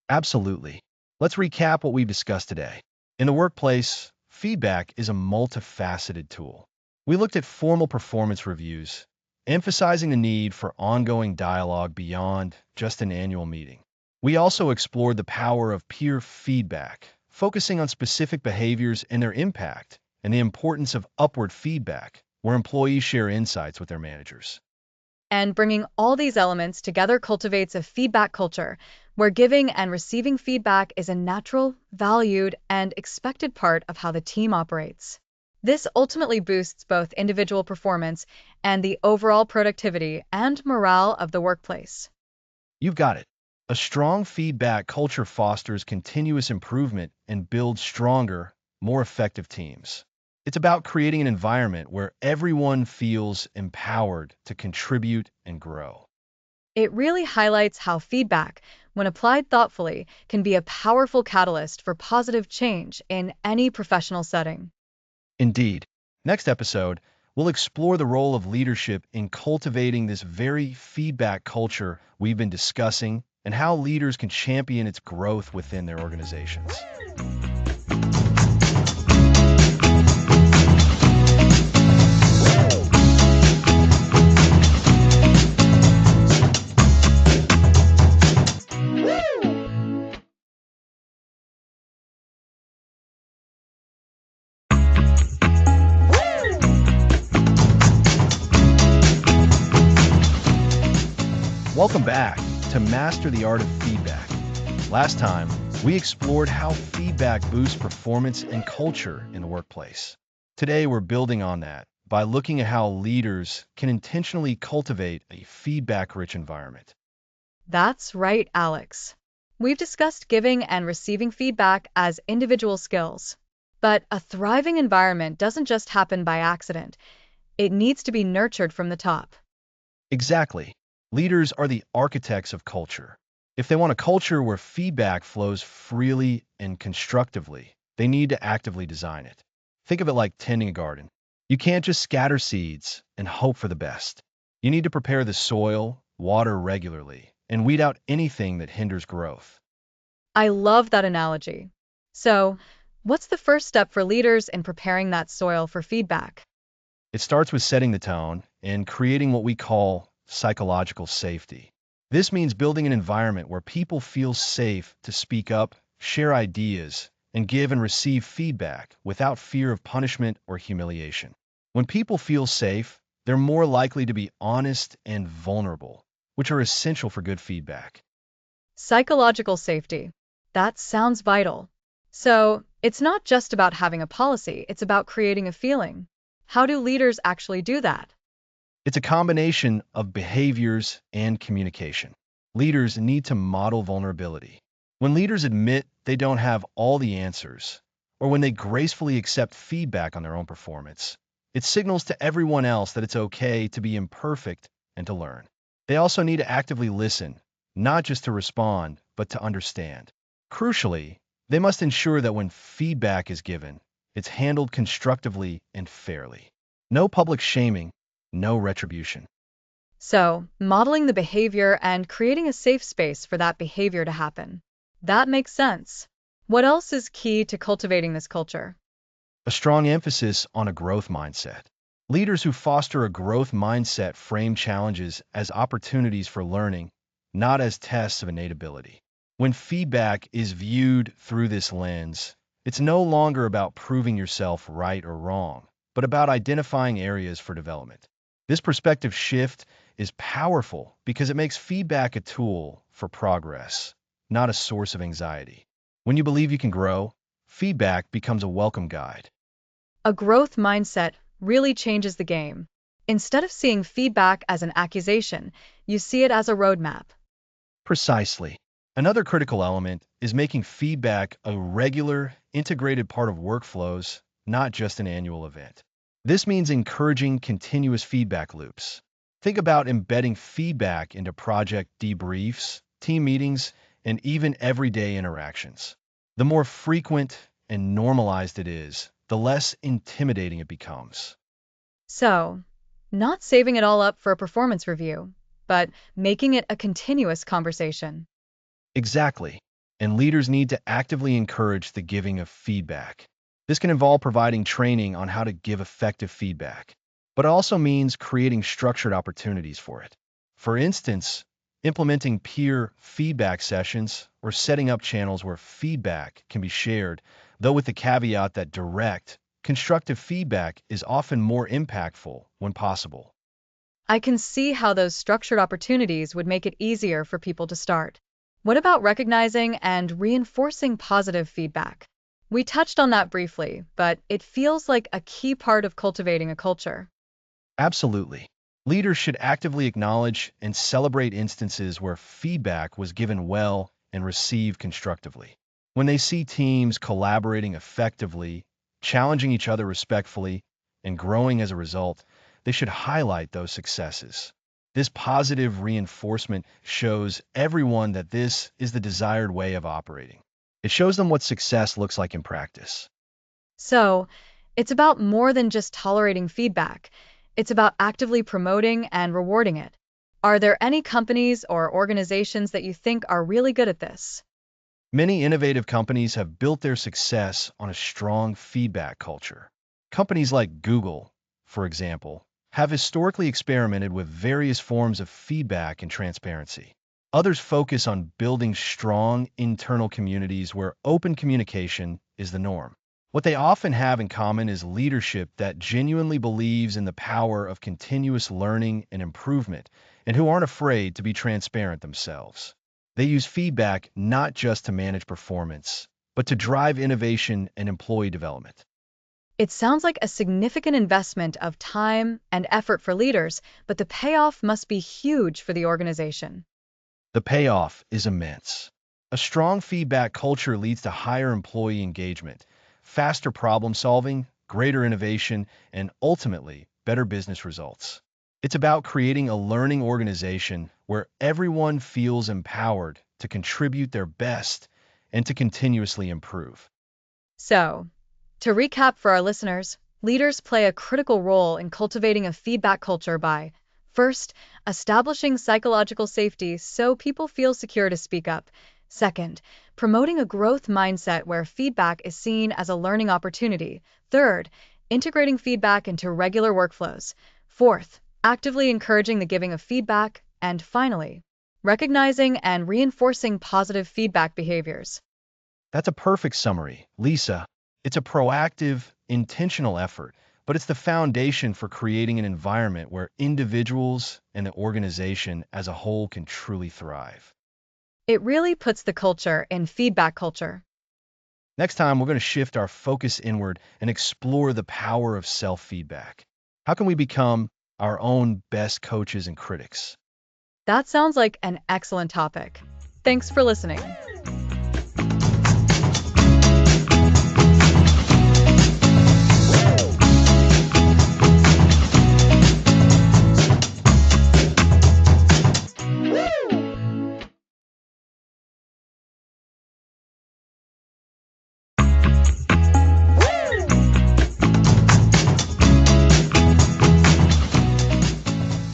Absolutely. Let's recap what we've discussed today. In the workplace, feedback is a multifaceted tool. We looked at formal performance reviews, emphasizing the need for ongoing dialogue beyond just an annual meeting. We also explored the power of peer feedback, focusing on specific behaviors and their impact, and the importance of upward feedback, where employees share insights with their managers. And bringing all these elements together cultivates a feedback culture where giving and receiving feedback is a natural, valued, and expected part of how the team operates. This ultimately boosts both individual performance and the overall productivity and morale of the workplace. You've got it. A strong feedback culture fosters continuous improvement and builds stronger, more effective teams. It's about creating an environment where everyone feels empowered to contribute and grow. It really highlights how feedback, when applied thoughtfully, can be a powerful catalyst for positive change in any professional setting. Indeed. Next episode, we'll explore the role of leadership in cultivating this very feedback culture we've been discussing and how leaders can champion its growth within their organizations. Welcome back to Master the Art of Feedback. Last time, we explored how feedback boosts performance and culture in the workplace. Today, we're building on that by looking at how leaders can intentionally cultivate a feedback-rich environment. That's right, Alex. We've discussed giving and receiving feedback as individual skills. But a thriving environment doesn't just happen by accident. It needs to be nurtured from the top. Exactly. Leaders are the architects of culture. If they want a culture where feedback flows freely and constructively, they need to actively design it. Think of it like tending a garden. You can't just scatter seeds and hope for the best. You need to prepare the soil, water regularly, and weed out anything that hinders growth. I love that analogy. So, what's the first step for leaders in preparing that soil for feedback? It starts with setting the tone and creating what we call psychological safety. This means building an environment where people feel safe to speak up, share ideas, and give and receive feedback without fear of punishment or humiliation. When people feel safe, they're more likely to be honest and vulnerable, which are essential for good feedback. Psychological safety. That sounds vital. So, it's not just about having a policy, it's about creating a feeling. How do leaders actually do that? It's a combination of behaviors and communication. Leaders need to model vulnerability. When leaders admit they don't have all the answers, or when they gracefully accept feedback on their own performance, it signals to everyone else that it's okay to be imperfect and to learn. They also need to actively listen, not just to respond, but to understand. Crucially, they must ensure that when feedback is given, it's handled constructively and fairly. No public shaming, no retribution. So, modeling the behavior and creating a safe space for that behavior to happen. That makes sense. What else is key to cultivating this culture? A strong emphasis on a growth mindset. Leaders who foster a growth mindset frame challenges as opportunities for learning, not as tests of innate ability. When feedback is viewed through this lens, it's no longer about proving yourself right or wrong, but about identifying areas for development. This perspective shift is powerful because it makes feedback a tool for progress, not a source of anxiety. When you believe you can grow, feedback becomes a welcome guide. A growth mindset really changes the game. Instead of seeing feedback as an accusation, you see it as a roadmap. Precisely. Another critical element is making feedback a regular, integrated part of workflows, not just an annual event. This means encouraging continuous feedback loops. Think about embedding feedback into project debriefs, team meetings, and even everyday interactions. The more frequent and normalized it is, the less intimidating it becomes. So, not saving it all up for a performance review, but making it a continuous conversation. Exactly. And leaders need to actively encourage the giving of feedback. This can involve providing training on how to give effective feedback, but it also means creating structured opportunities for it. For instance, implementing peer feedback sessions or setting up channels where feedback can be shared, though with the caveat that direct, constructive feedback is often more impactful when possible. I can see how those structured opportunities would make it easier for people to start. What about recognizing and reinforcing positive feedback? We touched on that briefly, but it feels like a key part of cultivating a culture. Absolutely. Leaders should actively acknowledge and celebrate instances where feedback was given well and received constructively. When they see teams collaborating effectively, challenging each other respectfully, and growing as a result, they should highlight those successes. This positive reinforcement shows everyone that this is the desired way of operating. It shows them what success looks like in practice. So, it's about more than just tolerating feedback. It's about actively promoting and rewarding it. Are there any companies or organizations that you think are really good at this? Many innovative companies have built their success on a strong feedback culture. Companies like Google, for example, have historically experimented with various forms of feedback and transparency. Others focus on building strong internal communities where open communication is the norm. What they often have in common is leadership that genuinely believes in the power of continuous learning and improvement and who aren't afraid to be transparent themselves. They use feedback not just to manage performance, but to drive innovation and employee development. It sounds like a significant investment of time and effort for leaders, but the payoff must be huge for the organization. The payoff is immense. A strong feedback culture leads to higher employee engagement, faster problem solving, greater innovation, and ultimately, better business results. It's about creating a learning organization where everyone feels empowered to contribute their best and to continuously improve. So, to recap for our listeners, leaders play a critical role in cultivating a feedback culture by first, establishing psychological safety so people feel secure to speak up. Second, promoting a growth mindset where feedback is seen as a learning opportunity. Third, integrating feedback into regular workflows. Fourth, actively encouraging the giving of feedback. And finally, recognizing and reinforcing positive feedback behaviors. That's a perfect summary, Lisa. It's a proactive, intentional effort, but it's the foundation for creating an environment where individuals and the organization as a whole can truly thrive. It really puts the culture in feedback culture. Next time, we're going to shift our focus inward and explore the power of self-feedback. How can we become our own best coaches and critics? That sounds like an excellent topic. Thanks for listening.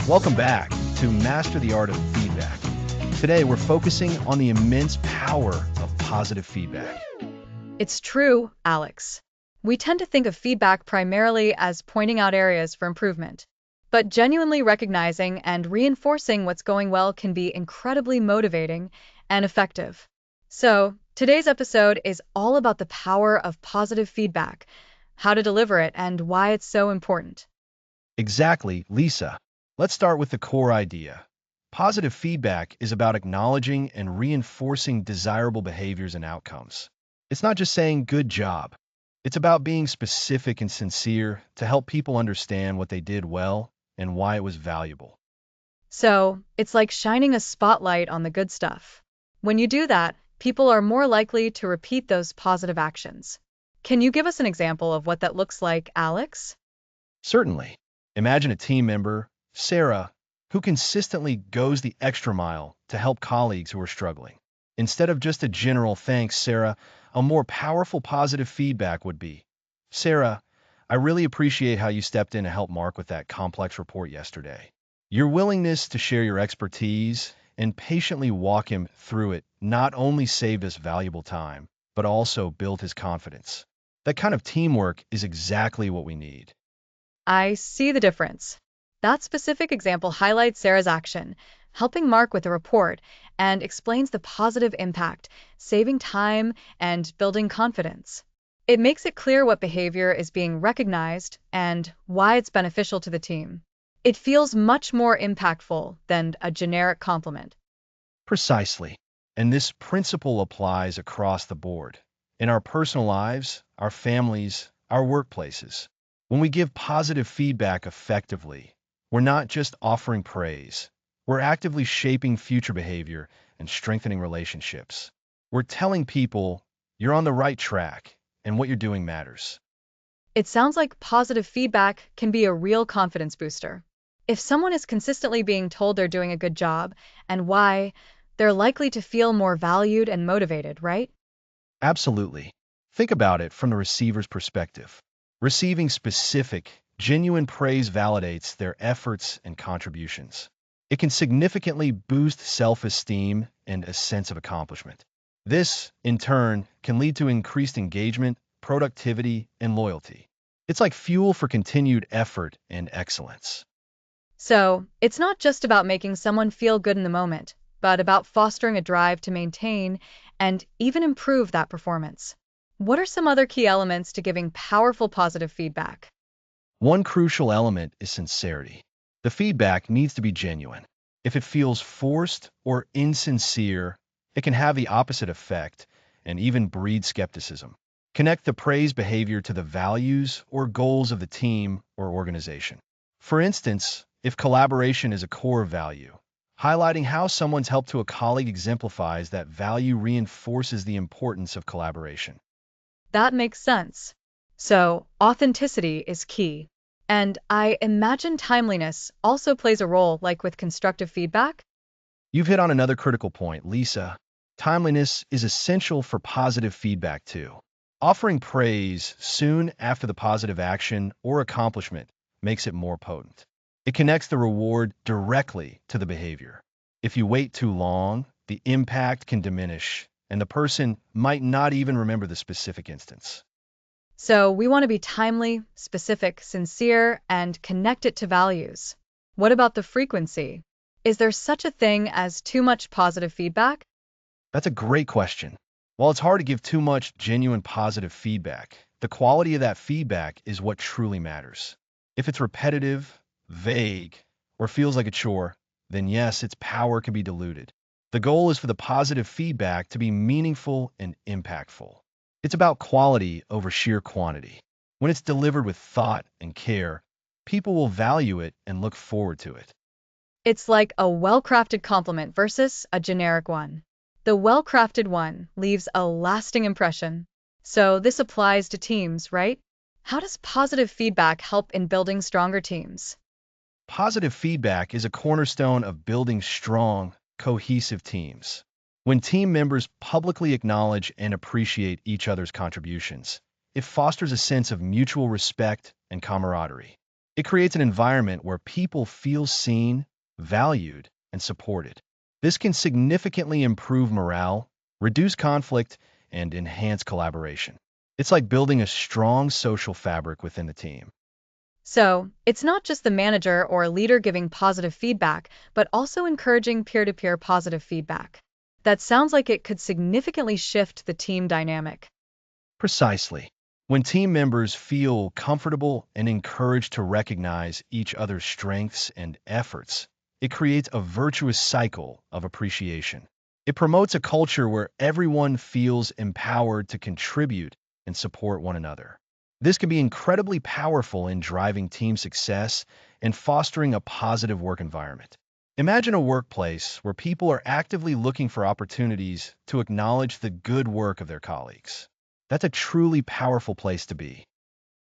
Welcome back to Master the Art of Feedback. Today, we're focusing on the immense power of positive feedback. It's true, Alex. We tend to think of feedback primarily as pointing out areas for improvement. But genuinely recognizing and reinforcing what's going well can be incredibly motivating and effective. So, today's episode is all about the power of positive feedback, how to deliver it, and why it's so important. Exactly, Lisa. Let's start with the core idea. Positive feedback is about acknowledging and reinforcing desirable behaviors and outcomes. It's not just saying good job. It's about being specific and sincere to help people understand what they did well and why it was valuable. So, it's like shining a spotlight on the good stuff. When you do that, people are more likely to repeat those positive actions. Can you give us an example of what that looks like, Alex? Certainly. Imagine a team member, Sarah, who consistently goes the extra mile to help colleagues who are struggling. Instead of just a general thanks, Sarah, a more powerful positive feedback would be, Sarah, I really appreciate how you stepped in to help Mark with that complex report yesterday. Your willingness to share your expertise and patiently walk him through it not only saved us valuable time, but also built his confidence. That kind of teamwork is exactly what we need. I see the difference. That specific example highlights Sarah's action, helping Mark with a report, and explains the positive impact, saving time and building confidence. It makes it clear what behavior is being recognized and why it's beneficial to the team. It feels much more impactful than a generic compliment. Precisely. And this principle applies across the board. In our personal lives, our families, our workplaces. When we give positive feedback effectively, we're not just offering praise. We're actively shaping future behavior and strengthening relationships. We're telling people you're on the right track and what you're doing matters. It sounds like positive feedback can be a real confidence booster. If someone is consistently being told they're doing a good job and why, they're likely to feel more valued and motivated, right? Absolutely. Think about it from the receiver's perspective. Receiving specific, genuine praise validates their efforts and contributions. It can significantly boost self-esteem and a sense of accomplishment. This, in turn, can lead to increased engagement, productivity, and loyalty. It's like fuel for continued effort and excellence. So, it's not just about making someone feel good in the moment, but about fostering a drive to maintain and even improve that performance. What are some other key elements to giving powerful positive feedback? One crucial element is sincerity. The feedback needs to be genuine. If it feels forced or insincere, it can have the opposite effect and even breed skepticism. Connect the praise behavior to the values or goals of the team or organization. For instance, if collaboration is a core value, highlighting how someone's help to a colleague exemplifies that value reinforces the importance of collaboration. That makes sense. So, authenticity is key. And I imagine timeliness also plays a role, like with constructive feedback? You've hit on another critical point, Lisa. Timeliness is essential for positive feedback too. Offering praise soon after the positive action or accomplishment makes it more potent. It connects the reward directly to the behavior. If you wait too long, the impact can diminish, and the person might not even remember the specific instance. So, we want to be timely, specific, sincere, and connect it to values. What about the frequency? Is there such a thing as too much positive feedback? That's a great question. While it's hard to give too much genuine positive feedback, the quality of that feedback is what truly matters. If it's repetitive, vague, or feels like a chore, then yes, its power can be diluted. The goal is for the positive feedback to be meaningful and impactful. It's about quality over sheer quantity. When it's delivered with thought and care, people will value it and look forward to it. It's like a well crafted compliment versus a generic one. The well crafted one leaves a lasting impression. So, this applies to teams, right? How does positive feedback help in building stronger teams? Positive feedback is a cornerstone of building strong, cohesive teams. When team members publicly acknowledge and appreciate each other's contributions, it fosters a sense of mutual respect and camaraderie. It creates an environment where people feel seen, valued, and supported. This can significantly improve morale, reduce conflict, and enhance collaboration. It's like building a strong social fabric within the team. So, it's not just the manager or leader giving positive feedback, but also encouraging peer to peer positive feedback. That sounds like it could significantly shift the team dynamic. Precisely. When team members feel comfortable and encouraged to recognize each other's strengths and efforts, it creates a virtuous cycle of appreciation. It promotes a culture where everyone feels empowered to contribute and support one another. This can be incredibly powerful in driving team success and fostering a positive work environment. Imagine a workplace where people are actively looking for opportunities to acknowledge the good work of their colleagues. That's a truly powerful place to be.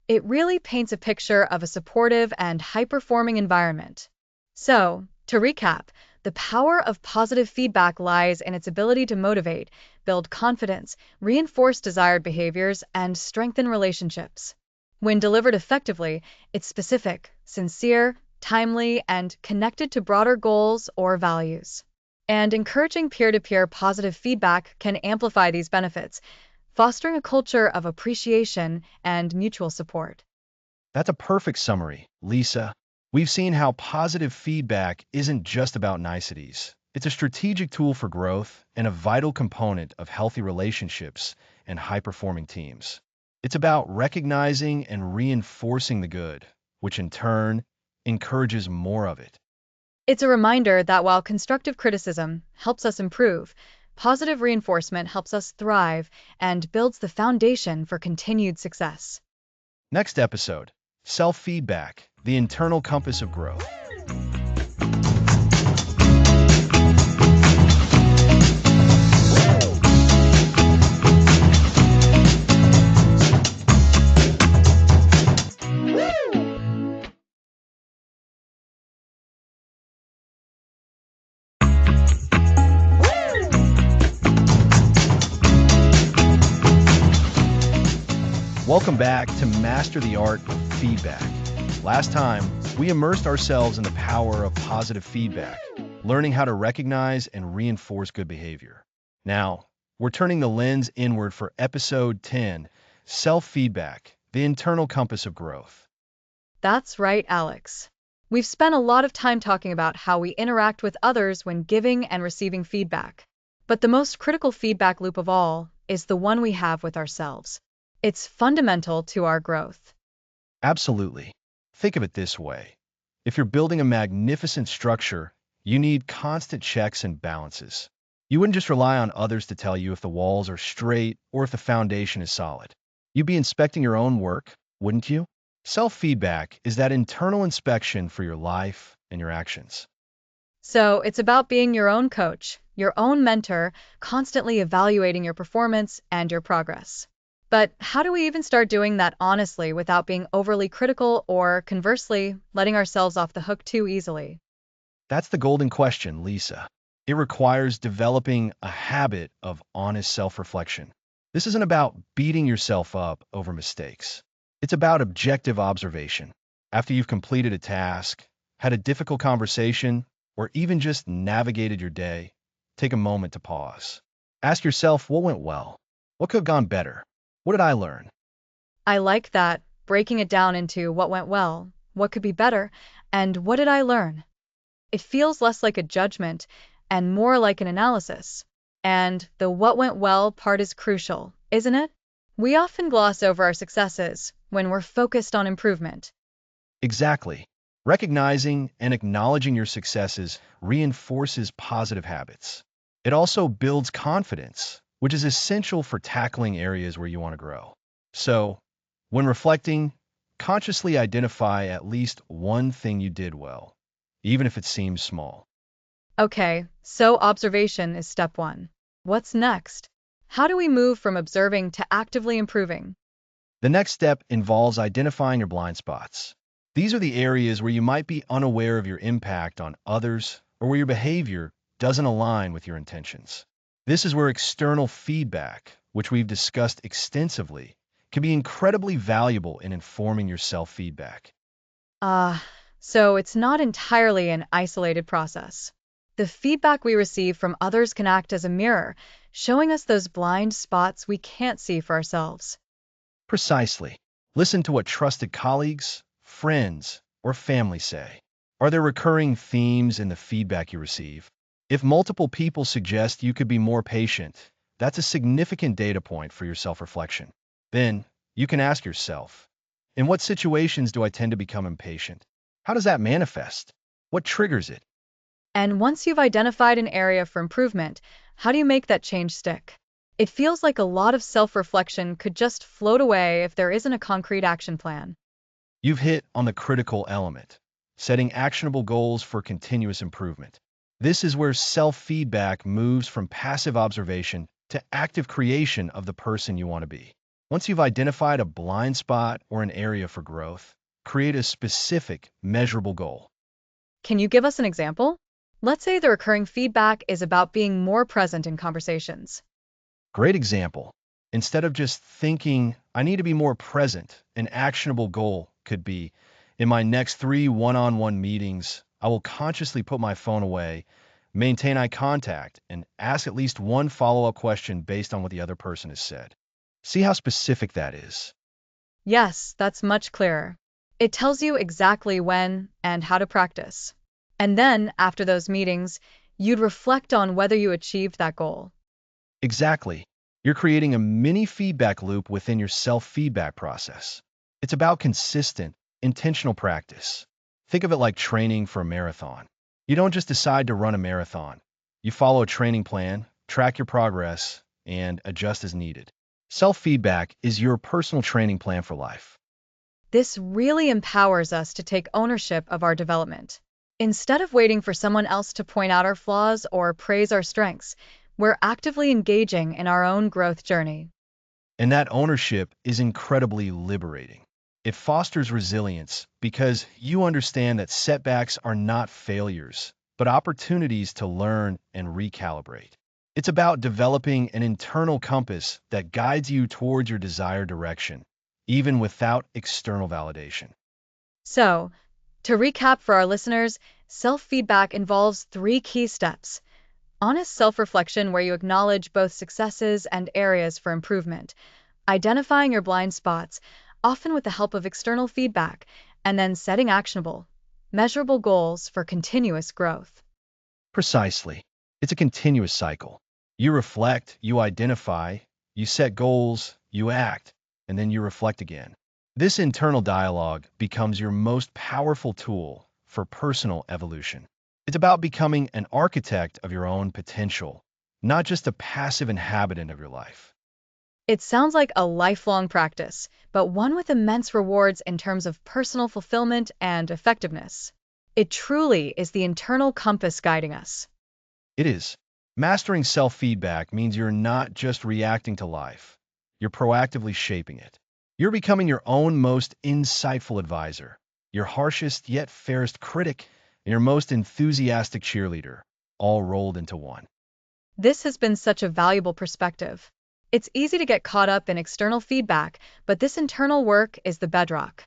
It really paints a picture of a supportive and high performing environment. So, to recap, the power of positive feedback lies in its ability to motivate, build confidence, reinforce desired behaviors, and strengthen relationships. When delivered effectively, it's specific, sincere, timely, and connected to broader goals or values. And encouraging peer to peer positive feedback can amplify these benefits, fostering a culture of appreciation and mutual support. That's a perfect summary, Lisa. We've seen how positive feedback isn't just about niceties. It's a strategic tool for growth and a vital component of healthy relationships and high-performing teams. It's about recognizing and reinforcing the good, which in turn encourages more of it. It's a reminder that while constructive criticism helps us improve, positive reinforcement helps us thrive and builds the foundation for continued success. Next episode, self-feedback, the internal compass of growth. Welcome back to Master the Art of Feedback. Last time, we immersed ourselves in the power of positive feedback, learning how to recognize and reinforce good behavior. Now, we're turning the lens inward for episode 10, self-feedback, the internal compass of growth. That's right, Alex. We've spent a lot of time talking about how we interact with others when giving and receiving feedback. But the most critical feedback loop of all is the one we have with ourselves. It's fundamental to our growth. Absolutely. Think of it this way. If you're building a magnificent structure, You need constant checks and balances. You wouldn't just rely on others to tell you if the walls are straight or if the foundation is solid. You'd be inspecting your own work, wouldn't you? Self-feedback is that internal inspection for your life and your actions. So it's about being your own coach, your own mentor, constantly evaluating your performance and your progress. But how do we even start doing that honestly without being overly critical or, conversely, letting ourselves off the hook too easily? That's the golden question, Lisa. It requires developing a habit of honest self-reflection. This isn't about beating yourself up over mistakes. It's about objective observation. After you've completed a task, had a difficult conversation, or even just navigated your day, take a moment to pause. Ask yourself what went well? What could have gone better? What did I learn? I like that, breaking it down into what went well, what could be better, and what did I learn? It feels less like a judgment and more like an analysis. And the what went well part is crucial, isn't it? We often gloss over our successes when we're focused on improvement. Exactly. Recognizing and acknowledging your successes reinforces positive habits. It also builds confidence, which is essential for tackling areas where you want to grow. So, when reflecting, consciously identify at least one thing you did well, even if it seems small. Okay, so observation is step one. What's next? How do we move from observing to actively improving? The next step involves identifying your blind spots. These are the areas where you might be unaware of your impact on others or where your behavior doesn't align with your intentions. This is where external feedback, which we've discussed extensively, can be incredibly valuable in informing your self-feedback. Ah, so it's not entirely an isolated process. The feedback we receive from others can act as a mirror, showing us those blind spots we can't see for ourselves. Precisely. Listen to what trusted colleagues, friends, or family say. Are there recurring themes in the feedback you receive? If multiple people suggest you could be more patient, that's a significant data point for your self-reflection. Then, you can ask yourself, in what situations do I tend to become impatient? How does that manifest? What triggers it? And once you've identified an area for improvement, how do you make that change stick? It feels like a lot of self-reflection could just float away if there isn't a concrete action plan. You've hit on the critical element, setting actionable goals for continuous improvement. This is where self-feedback moves from passive observation to active creation of the person you want to be. Once you've identified a blind spot or an area for growth, create a specific, measurable goal. Can you give us an example? Let's say the recurring feedback is about being more present in conversations. Great example. Instead of just thinking, I need to be more present, an actionable goal could be, in my next 3 one-on-one meetings, I will consciously put my phone away, maintain eye contact, and ask at least one follow-up question based on what the other person has said. See how specific that is. Yes, that's much clearer. It tells you exactly when and how to practice. And then, after those meetings, you'd reflect on whether you achieved that goal. Exactly. You're creating a mini feedback loop within your self-feedback process. It's about consistent, intentional practice. Think of it like training for a marathon. You don't just decide to run a marathon. You follow a training plan, track your progress, and adjust as needed. Self-feedback is your personal training plan for life. This really empowers us to take ownership of our development. Instead of waiting for someone else to point out our flaws or praise our strengths, we're actively engaging in our own growth journey. And that ownership is incredibly liberating. It fosters resilience because you understand that setbacks are not failures, but opportunities to learn and recalibrate. It's about developing an internal compass that guides you towards your desired direction, even without external validation. So, to recap for our listeners, self feedback involves three key steps: honest self reflection, where you acknowledge both successes and areas for improvement; identifying your blind spots, often with the help of external feedback; and then setting actionable, measurable goals for continuous growth. Precisely. It's a continuous cycle. You reflect, you identify, you set goals, you act, and then you reflect again. This internal dialogue becomes your most powerful tool for personal evolution. It's about becoming an architect of your own potential, not just a passive inhabitant of your life. It sounds like a lifelong practice, but one with immense rewards in terms of personal fulfillment and effectiveness. It truly is the internal compass guiding us. It is. Mastering self-feedback means you're not just reacting to life. You're proactively shaping it. You're becoming your own most insightful advisor, your harshest yet fairest critic, and your most enthusiastic cheerleader, all rolled into one. This has been such a valuable perspective. It's easy to get caught up in external feedback, but this internal work is the bedrock.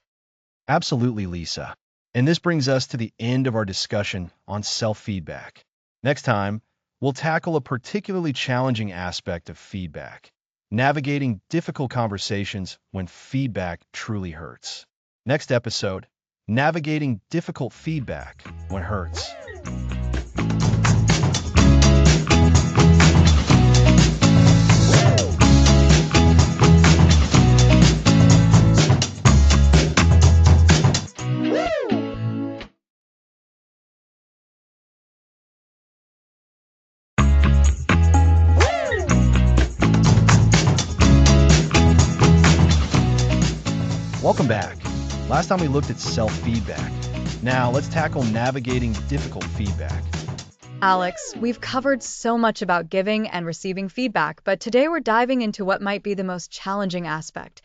Absolutely, Lisa. And this brings us to the end of our discussion on self-feedback. Next time, we'll tackle a particularly challenging aspect of feedback, navigating difficult conversations when feedback truly hurts. Next episode, navigating difficult feedback when it hurts. Welcome back. Last time we looked at self-feedback. Now let's tackle navigating difficult feedback. Alex, we've covered so much about giving and receiving feedback, but today we're diving into what might be the most challenging aspect,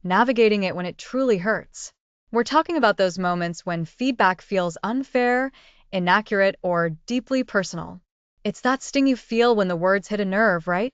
navigating it when it truly hurts. We're talking about those moments when feedback feels unfair, inaccurate, or deeply personal. It's that sting you feel when the words hit a nerve, right?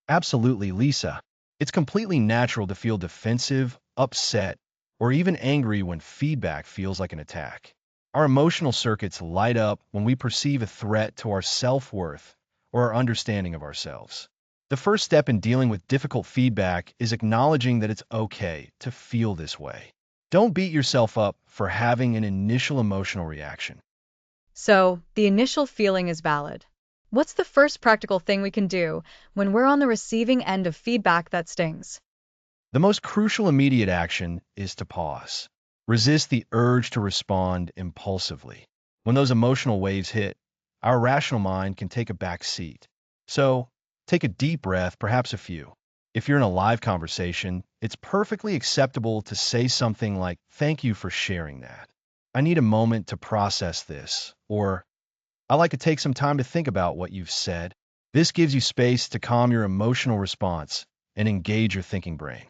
Absolutely, Lisa. It's completely natural to feel defensive, upset, or even angry when feedback feels like an attack. Our emotional circuits light up when we perceive a threat to our self-worth or our understanding of ourselves. The first step in dealing with difficult feedback is acknowledging that it's okay to feel this way. Don't beat yourself up for having an initial emotional reaction. So, the initial feeling is valid. What's the first practical thing we can do when we're on the receiving end of feedback that stings? The most crucial immediate action is to pause. Resist the urge to respond impulsively. When those emotional waves hit, our rational mind can take a back seat. So, take a deep breath, perhaps a few. If you're in a live conversation, it's perfectly acceptable to say something like, "Thank you for sharing that. I need a moment to process this," or "I'd like to take some time to think about what you've said." This gives you space to calm your emotional response and engage your thinking brain.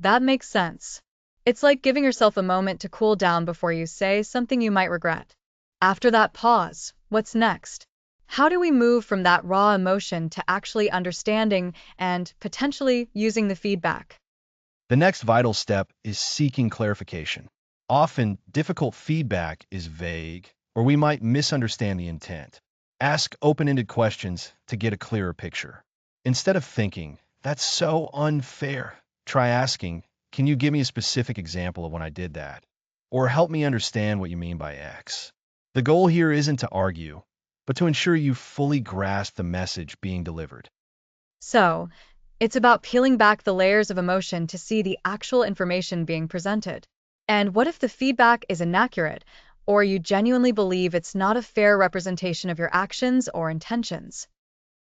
That makes sense. It's like giving yourself a moment to cool down before you say something you might regret. After that pause, what's next? How do we move from that raw emotion to actually understanding and potentially using the feedback? The next vital step is seeking clarification. Often, difficult feedback is vague, or we might misunderstand the intent. Ask open-ended questions to get a clearer picture. Instead of thinking, "That's so unfair," try asking, "Can you give me a specific example of when I did that?" Or "Help me understand what you mean by X." The goal here isn't to argue, but to ensure you fully grasp the message being delivered. So, it's about peeling back the layers of emotion to see the actual information being presented. And what if the feedback is inaccurate, or you genuinely believe it's not a fair representation of your actions or intentions?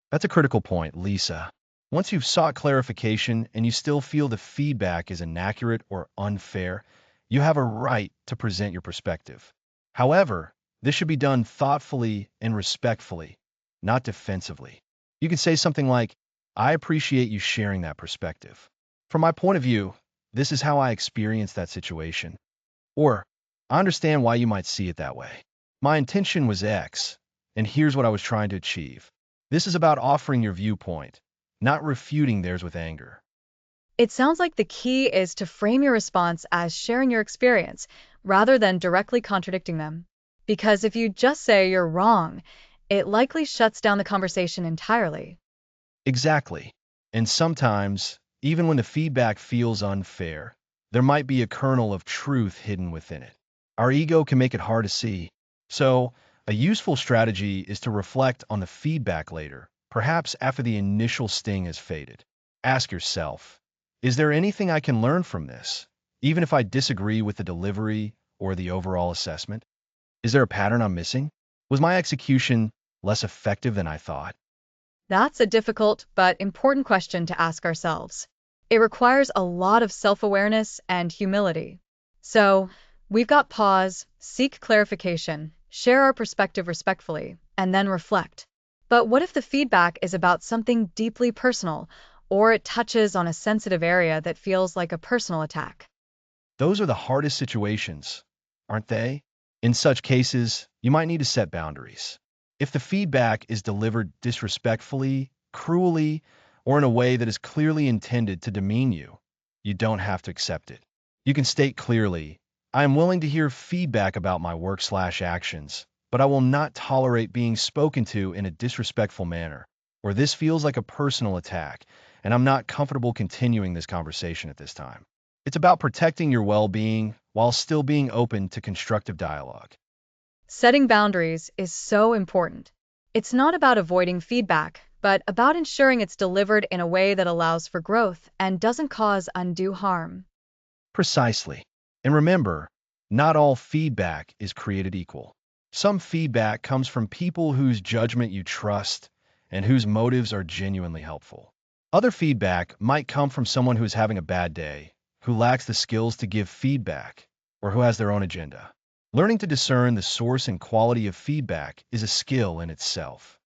That's a critical point, Lisa. Once you've sought clarification and you still feel the feedback is inaccurate or unfair, you have a right to present your perspective. However, this should be done thoughtfully and respectfully, not defensively. You can say something like, "I appreciate you sharing that perspective. From my point of view, this is how I experienced that situation." Or, "I understand why you might see it that way. My intention was X, and here's what I was trying to achieve." This is about offering your viewpoint, not refuting theirs with anger. It sounds like the key is to frame your response as sharing your experience rather than directly contradicting them. Because if you just say you're wrong, it likely shuts down the conversation entirely. Exactly. And sometimes, even when the feedback feels unfair, there might be a kernel of truth hidden within it. Our ego can make it hard to see. So, a useful strategy is to reflect on the feedback later, perhaps after the initial sting has faded. Ask yourself, is there anything I can learn from this, even if I disagree with the delivery or the overall assessment? Is there a pattern I'm missing? Was my execution less effective than I thought? That's a difficult but important question to ask ourselves. It requires a lot of self-awareness and humility. So, we've got pause, seek clarification, share our perspective respectfully, and then reflect. But what if the feedback is about something deeply personal, or it touches on a sensitive area that feels like a personal attack? Those are the hardest situations, aren't they? In such cases, you might need to set boundaries. If the feedback is delivered disrespectfully, cruelly, or in a way that is clearly intended to demean you, you don't have to accept it. You can state clearly, I am willing to hear feedback about my work/actions, but I will not tolerate being spoken to in a disrespectful manner, or this feels like a personal attack, and I'm not comfortable continuing this conversation at this time. It's about protecting your well-being while still being open to constructive dialogue. Setting boundaries is so important. It's not about avoiding feedback, but about ensuring it's delivered in a way that allows for growth and doesn't cause undue harm. Precisely. And remember, not all feedback is created equal. Some feedback comes from people whose judgment you trust and whose motives are genuinely helpful. Other feedback might come from someone who is having a bad day, who lacks the skills to give feedback, or who has their own agenda. Learning to discern the source and quality of feedback is a skill in itself.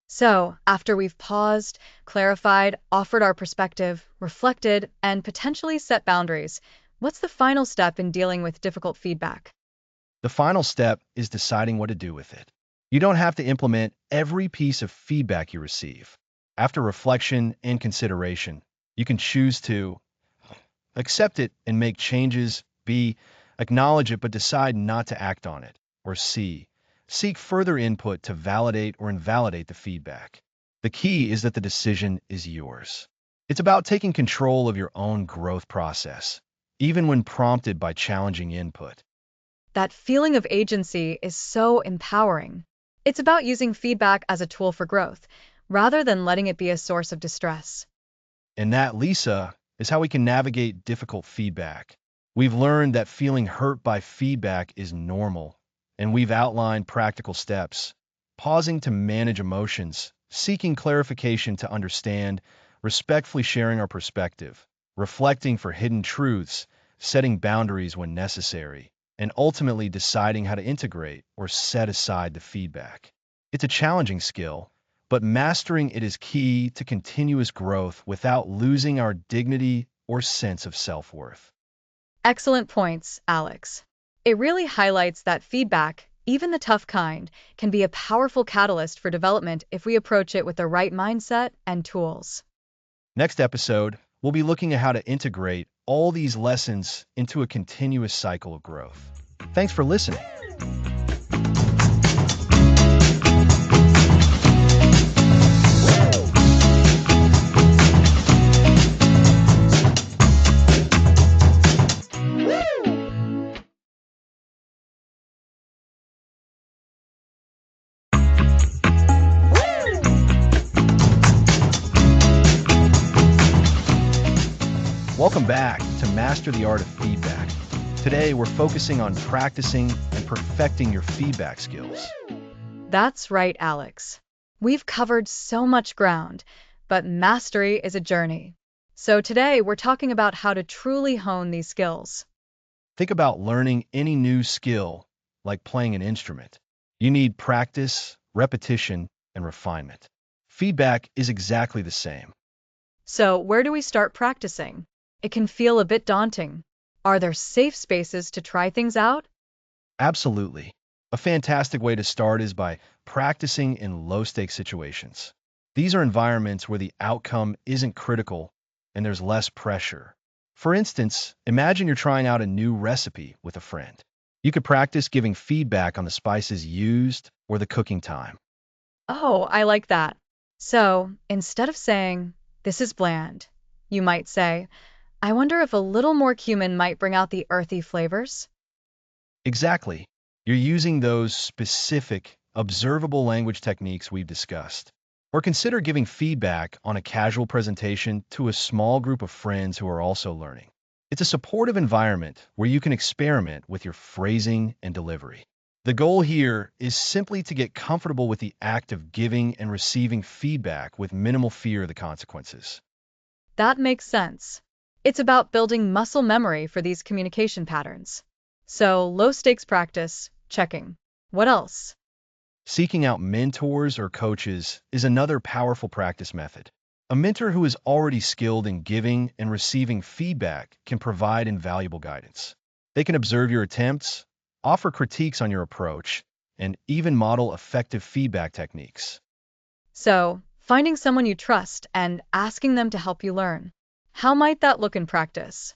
So, after we've paused, clarified, offered our perspective, reflected, and potentially set boundaries, what's the final step in dealing with difficult feedback? The final step is deciding what to do with it. You don't have to implement every piece of feedback you receive. After reflection and consideration, you can choose to accept it and make changes, B, acknowledge it but decide not to act on it, or C, seek further input to validate or invalidate the feedback. The key is that the decision is yours. It's about taking control of your own growth process, even when prompted by challenging input. That feeling of agency is so empowering. It's about using feedback as a tool for growth, rather than letting it be a source of distress. And that, Lisa, is how we can navigate difficult feedback. We've learned that feeling hurt by feedback is normal, and we've outlined practical steps. Pausing to manage emotions, seeking clarification to understand, respectfully sharing our perspective, reflecting for hidden truths, setting boundaries when necessary, and ultimately deciding how to integrate or set aside the feedback. It's a challenging skill, but mastering it is key to continuous growth without losing our dignity or sense of self-worth. Excellent points, Alex. It really highlights that feedback, even the tough kind, can be a powerful catalyst for development if we approach it with the right mindset and tools. Next episode, we'll be looking at how to integrate all these lessons into a continuous cycle of growth. Thanks for listening. Welcome back to Master the Art of Feedback. Today, we're focusing on practicing and perfecting your feedback skills. That's right, Alex. We've covered so much ground, but mastery is a journey. So today we're talking about how to truly hone these skills. Think about learning any new skill, like playing an instrument. You need practice, repetition, and refinement. Feedback is exactly the same. So, where do we start practicing? It can feel a bit daunting. Are there safe spaces to try things out? Absolutely. A fantastic way to start is by practicing in low-stakes situations. These are environments where the outcome isn't critical and there's less pressure. For instance, imagine you're trying out a new recipe with a friend. You could practice giving feedback on the spices used or the cooking time. Oh, I like that. So, instead of saying, this is bland, you might say, I wonder if a little more cumin might bring out the earthy flavors? Exactly. You're using those specific, observable language techniques we've discussed. Or consider giving feedback on a casual presentation to a small group of friends who are also learning. It's a supportive environment where you can experiment with your phrasing and delivery. The goal here is simply to get comfortable with the act of giving and receiving feedback with minimal fear of the consequences. That makes sense. It's about building muscle memory for these communication patterns. So, low stakes practice, checking. What else? Seeking out mentors or coaches is another powerful practice method. A mentor who is already skilled in giving and receiving feedback can provide invaluable guidance. They can observe your attempts, offer critiques on your approach, and even model effective feedback techniques. So, finding someone you trust and asking them to help you learn. How might that look in practice?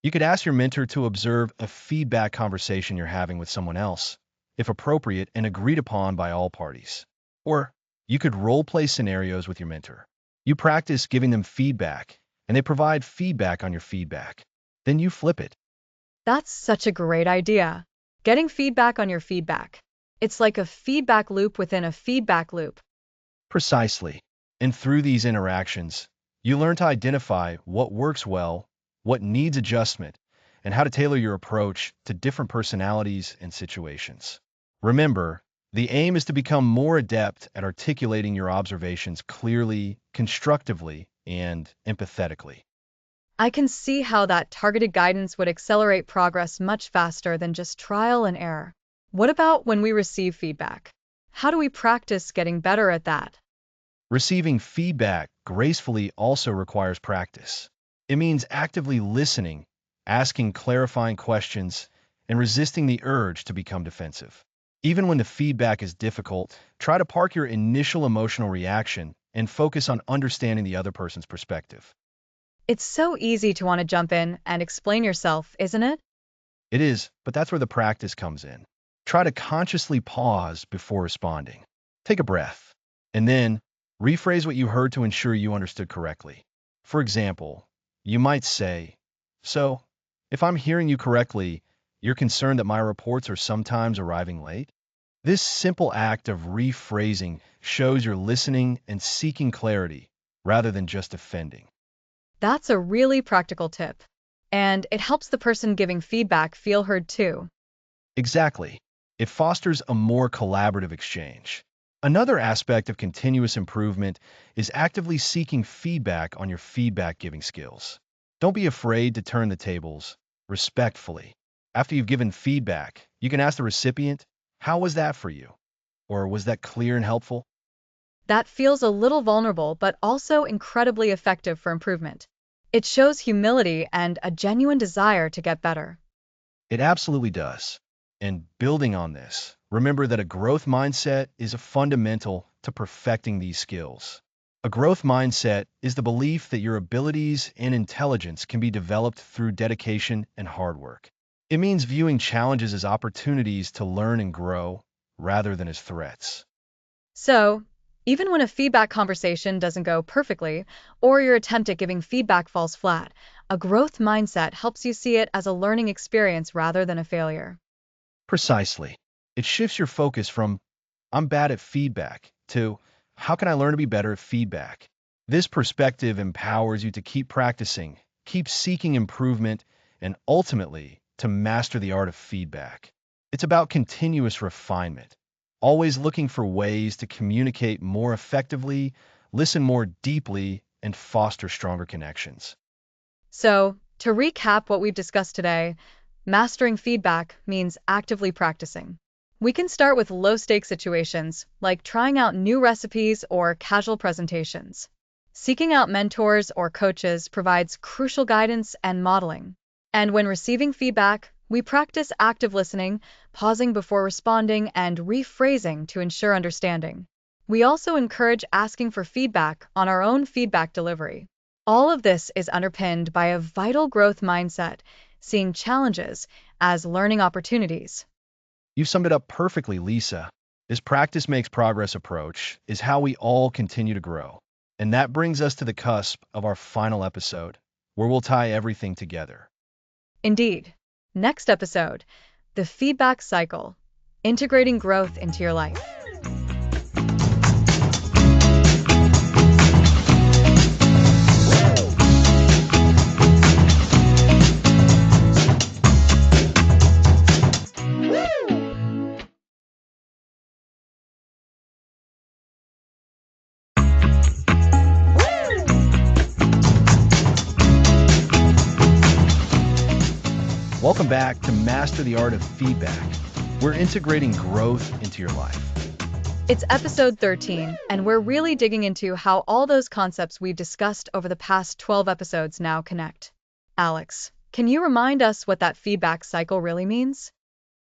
You could ask your mentor to observe a feedback conversation you're having with someone else, if appropriate and agreed upon by all parties. Or you could role play scenarios with your mentor. You practice giving them feedback, and they provide feedback on your feedback. Then you flip it. That's such a great idea. Getting feedback on your feedback. It's like a feedback loop within a feedback loop. Precisely. And through these interactions, you learn to identify what works well, what needs adjustment, and how to tailor your approach to different personalities and situations. Remember, the aim is to become more adept at articulating your observations clearly, constructively, and empathetically. I can see how that targeted guidance would accelerate progress much faster than just trial and error. What about when we receive feedback? How do we practice getting better at that? Receiving feedback gracefully also requires practice. It means actively listening, asking clarifying questions, and resisting the urge to become defensive. Even when the feedback is difficult, try to park your initial emotional reaction and focus on understanding the other person's perspective. It's so easy to want to jump in and explain yourself, isn't it? It is, but that's where the practice comes in. Try to consciously pause before responding. Take a breath, and then rephrase what you heard to ensure you understood correctly. For example, you might say, "So, if I'm hearing you correctly, you're concerned that my reports are sometimes arriving late?" This simple act of rephrasing shows you're listening and seeking clarity rather than just offending. That's a really practical tip. And it helps the person giving feedback feel heard too. Exactly. It fosters a more collaborative exchange. Another aspect of continuous improvement is actively seeking feedback on your feedback giving skills. Don't be afraid to turn the tables respectfully. After you've given feedback, you can ask the recipient, "How was that for you?" Or "Was that clear and helpful?" That feels a little vulnerable, but also incredibly effective for improvement. It shows humility and a genuine desire to get better. It absolutely does. And building on this, remember that a growth mindset is a fundamental to perfecting these skills. A growth mindset is the belief that your abilities and intelligence can be developed through dedication and hard work. It means viewing challenges as opportunities to learn and grow rather than as threats. So, even when a feedback conversation doesn't go perfectly, or your attempt at giving feedback falls flat, a growth mindset helps you see it as a learning experience rather than a failure. Precisely. It shifts your focus from "I'm bad at feedback" to "How can I learn to be better at feedback?" This perspective empowers you to keep practicing, keep seeking improvement, and ultimately to master the art of feedback. It's about continuous refinement, always looking for ways to communicate more effectively, listen more deeply, and foster stronger connections. So, to recap what we've discussed today, mastering feedback means actively practicing. We can start with low stake situations, like trying out new recipes or casual presentations. Seeking out mentors or coaches provides crucial guidance and modeling. And when receiving feedback, we practice active listening, pausing before responding, and rephrasing to ensure understanding. We also encourage asking for feedback on our own feedback delivery. All of this is underpinned by a vital growth mindset, seeing challenges as learning opportunities. You summed it up perfectly, Lisa. This practice makes progress approach is how we all continue to grow. And that brings us to the cusp of our final episode, where we'll tie everything together. Indeed. Next episode, the feedback cycle, integrating growth into your life. Welcome back to Master the Art of Feedback. We're integrating growth into your life. It's episode 13, and we're really digging into how all those concepts we've discussed over the past 12 episodes now connect. Alex, can you remind us what that feedback cycle really means?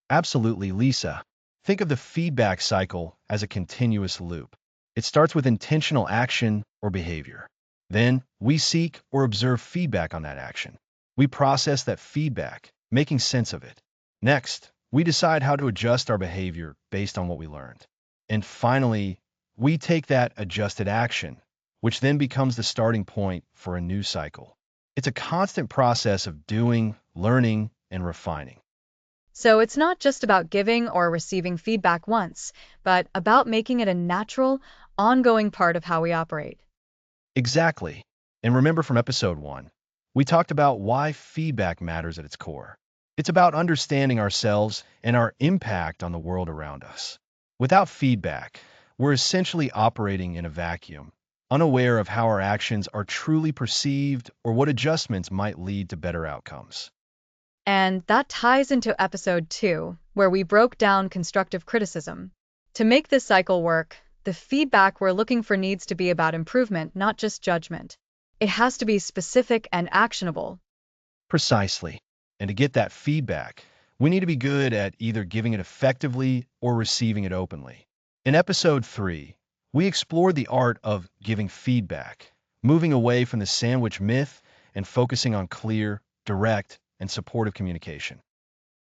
Absolutely, Lisa. Think of the feedback cycle as a continuous loop. It starts with intentional action or behavior. Then, we seek or observe feedback on that action. We process that feedback, making sense of it. Next, we decide how to adjust our behavior based on what we learned. And finally, we take that adjusted action, which then becomes the starting point for a new cycle. It's a constant process of doing, learning, and refining. So it's not just about giving or receiving feedback once, but about making it a natural, ongoing part of how we operate. Exactly. And remember from episode 1, we talked about why feedback matters at its core. It's about understanding ourselves and our impact on the world around us. Without feedback, we're essentially operating in a vacuum, unaware of how our actions are truly perceived or what adjustments might lead to better outcomes. And that ties into episode 2, where we broke down constructive criticism. To make this cycle work, the feedback we're looking for needs to be about improvement, not just judgment. It has to be specific and actionable. Precisely. And to get that feedback, we need to be good at either giving it effectively or receiving it openly. In episode 3, we explored the art of giving feedback, moving away from the sandwich myth and focusing on clear, direct, and supportive communication.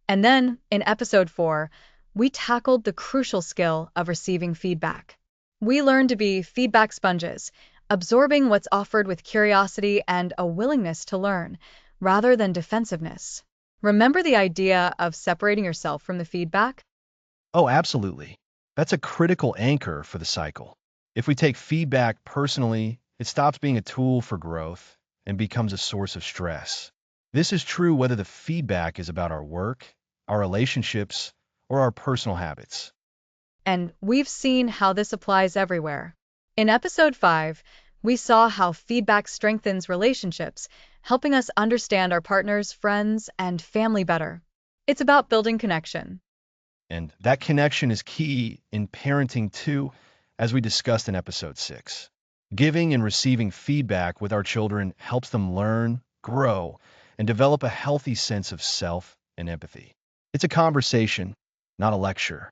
And then, in episode 4, we tackled the crucial skill of receiving feedback. We learned to be feedback sponges, absorbing what's offered with curiosity and a willingness to learn, rather than defensiveness. Remember the idea of separating yourself from the feedback? Oh, absolutely. That's a critical anchor for the cycle. If we take feedback personally, it stops being a tool for growth and becomes a source of stress. This is true whether the feedback is about our work, our relationships, or our personal habits. And we've seen how this applies everywhere. In episode 5, we saw how feedback strengthens relationships, helping us understand our partners, friends, and family better. It's about building connection. And that connection is key in parenting too, as we discussed in episode 6. Giving and receiving feedback with our children helps them learn, grow, and develop a healthy sense of self and empathy. It's a conversation, not a lecture.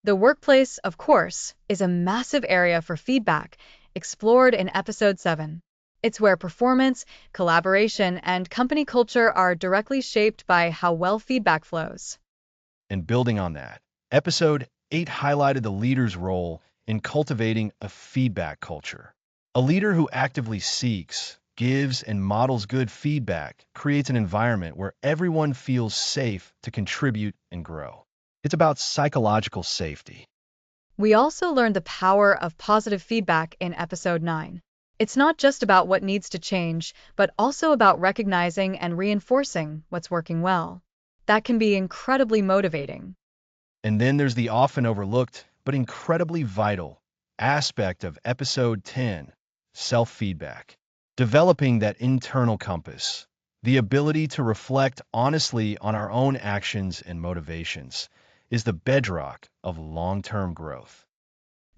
The workplace, of course, is a massive area for feedback, explored in episode 7. It's where performance, collaboration, and company culture are directly shaped by how well feedback flows. And building on that, episode 8 highlighted the leader's role in cultivating a feedback culture. A leader who actively seeks, gives, and models good feedback creates an environment where everyone feels safe to contribute and grow. It's about psychological safety. We also learned the power of positive feedback in episode 9. It's not just about what needs to change, but also about recognizing and reinforcing what's working well. That can be incredibly motivating. And then there's the often overlooked, but incredibly vital, aspect of episode 10, self-feedback. Developing that internal compass, the ability to reflect honestly on our own actions and motivations, is the bedrock of long-term growth.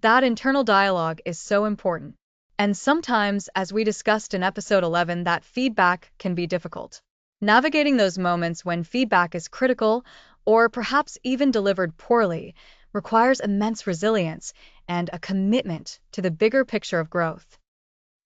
That internal dialogue is so important. And sometimes, as we discussed in episode 11, that feedback can be difficult. Navigating those moments when feedback is critical, or perhaps even delivered poorly, requires immense resilience and a commitment to the bigger picture of growth.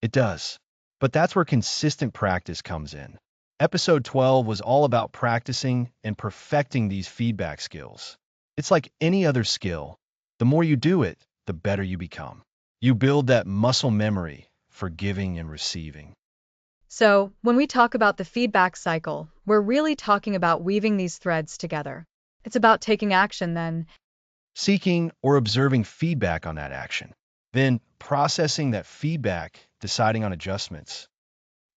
It does. But that's where consistent practice comes in. Episode 12 was all about practicing and perfecting these feedback skills. It's like any other skill. The more you do it, the better you become. You build that muscle memory for giving and receiving. So, when we talk about the feedback cycle, we're really talking about weaving these threads together. It's about taking action, then Seeking or observing feedback on that action. Then processing that feedback, deciding on adjustments.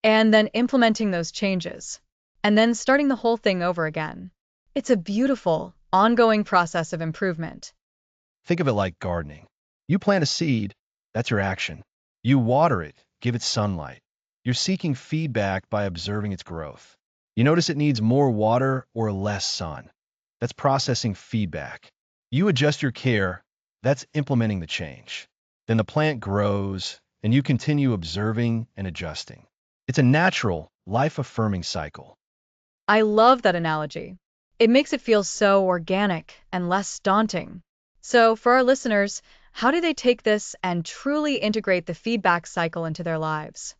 and then implementing those changes, and then starting the whole thing over again. It's a beautiful, ongoing process of improvement. Think of it like gardening. You plant a seed, that's your action. You water it, give it sunlight. You're seeking feedback by observing its growth. You notice it needs more water or less sun. That's processing feedback. You adjust your care. That's implementing the change. Then the plant grows, and you continue observing and adjusting. It's a natural, life-affirming cycle. I love that analogy. It makes it feel so organic and less daunting. So, for our listeners, how do they take this and truly integrate the feedback cycle into their lives?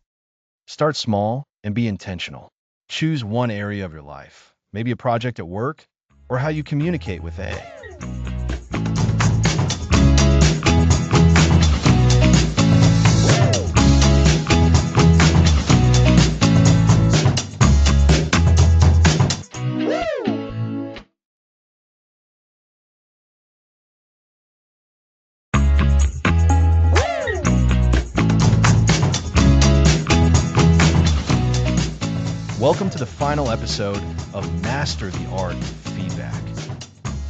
Start small and be intentional. Choose one area of your life, maybe a project at work or how you communicate with A. Welcome to the final episode of Master the Art of Feedback.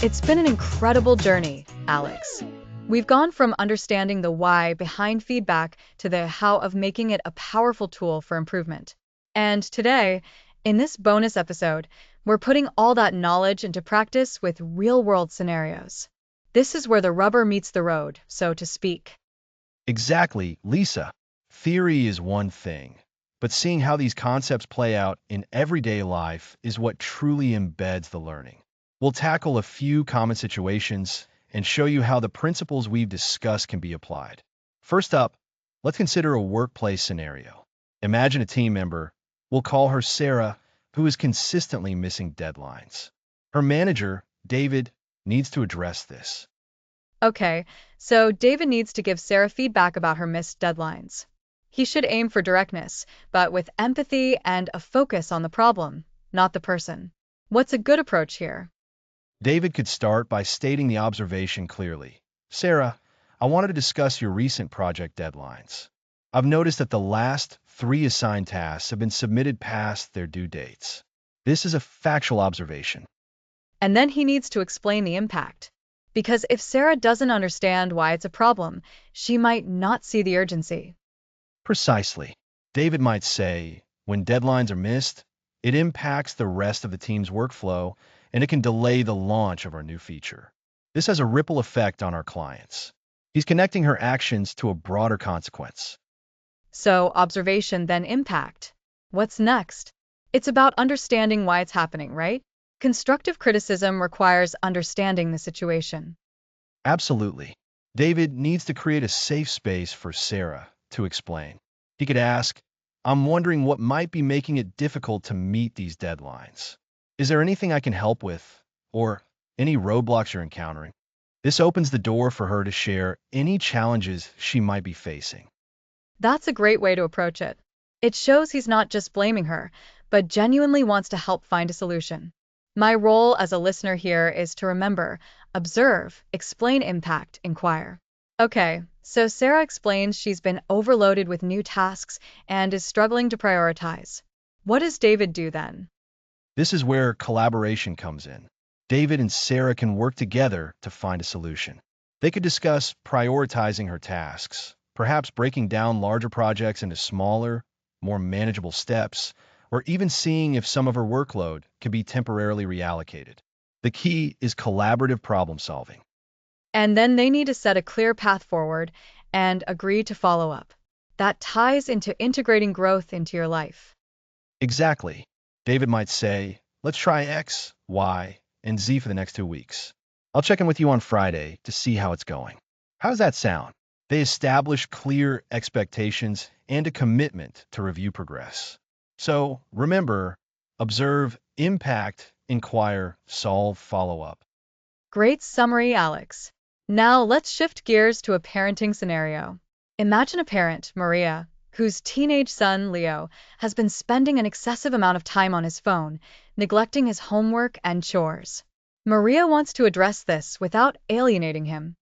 It's been an incredible journey, Alex. We've gone from understanding the why behind feedback to the how of making it a powerful tool for improvement. And today, in this bonus episode, we're putting all that knowledge into practice with real-world scenarios. This is where the rubber meets the road, so to speak. Exactly, Lisa. Theory is one thing, but seeing how these concepts play out in everyday life is what truly embeds the learning. We'll tackle a few common situations and show you how the principles we've discussed can be applied. First up, let's consider a workplace scenario. Imagine a team member, we'll call her Sarah, who is consistently missing deadlines. Her manager, David, needs to address this. Okay, so David needs to give Sarah feedback about her missed deadlines. He should aim for directness, but with empathy and a focus on the problem, not the person. What's a good approach here? David could start by stating the observation clearly. Sarah, I wanted to discuss your recent project deadlines. I've noticed that the last 3 assigned tasks have been submitted past their due dates. This is a factual observation. And then he needs to explain the impact. Because if Sarah doesn't understand why it's a problem, she might not see the urgency. Precisely. David might say, when deadlines are missed, it impacts the rest of the team's workflow and it can delay the launch of our new feature. This has a ripple effect on our clients. He's connecting her actions to a broader consequence. So, observation, then impact. What's next? It's about understanding why it's happening, right? Constructive criticism requires understanding the situation. Absolutely. David needs to create a safe space for Sarah to explain. He could ask, I'm wondering what might be making it difficult to meet these deadlines. Is there anything I can help with? Or any roadblocks you're encountering? This opens the door for her to share any challenges she might be facing. That's a great way to approach it. It shows he's not just blaming her, but genuinely wants to help find a solution. My role as a listener here is to remember, observe, explain impact, inquire. Okay, so Sarah explains she's been overloaded with new tasks and is struggling to prioritize. What does David do then? This is where collaboration comes in. David and Sarah can work together to find a solution. They could discuss prioritizing her tasks, perhaps breaking down larger projects into smaller, more manageable steps, or even seeing if some of her workload can be temporarily reallocated. The key is collaborative problem solving. And then they need to set a clear path forward and agree to follow up. That ties into integrating growth into your life. Exactly. David might say, let's try X, Y, and Z for the next 2 weeks. I'll check in with you on Friday to see how it's going. How does that sound? They establish clear expectations and a commitment to review progress. So remember, observe, impact, inquire, solve, follow up. Great summary, Alex. Now let's shift gears to a parenting scenario. Imagine a parent, Maria, whose teenage son, Leo, has been spending an excessive amount of time on his phone, neglecting his homework and chores. Maria wants to address this without alienating him.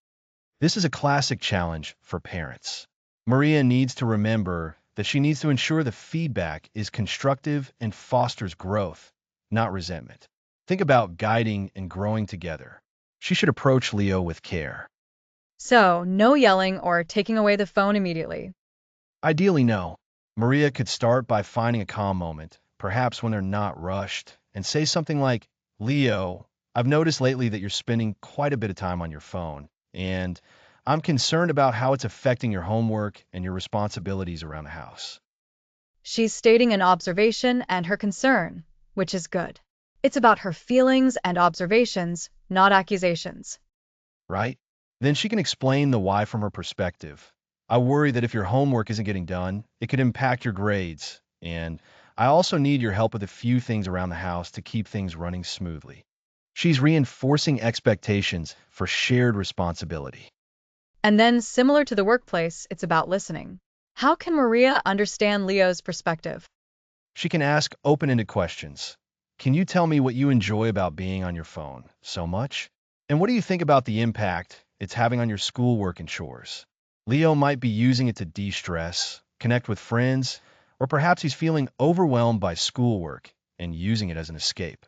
This is a classic challenge for parents. Maria needs to remember that she needs to ensure the feedback is constructive and fosters growth, not resentment. Think about guiding and growing together. She should approach Leo with care. So, no yelling or taking away the phone immediately. Ideally, no. Maria could start by finding a calm moment, perhaps when they're not rushed, and say something like, Leo, I've noticed lately that you're spending quite a bit of time on your phone, and I'm concerned about how it's affecting your homework and your responsibilities around the house. She's stating an observation and her concern, which is good. It's about her feelings and observations, not accusations. Right? Then she can explain the why from her perspective. I worry that if your homework isn't getting done, it could impact your grades. And I also need your help with a few things around the house to keep things running smoothly. She's reinforcing expectations for shared responsibility. And then, similar to the workplace, it's about listening. How can Maria understand Leo's perspective? She can ask open-ended questions. Can you tell me what you enjoy about being on your phone so much? And what do you think about the impact it's having on your schoolwork and chores? Leo might be using it to de-stress, connect with friends, or perhaps he's feeling overwhelmed by schoolwork and using it as an escape.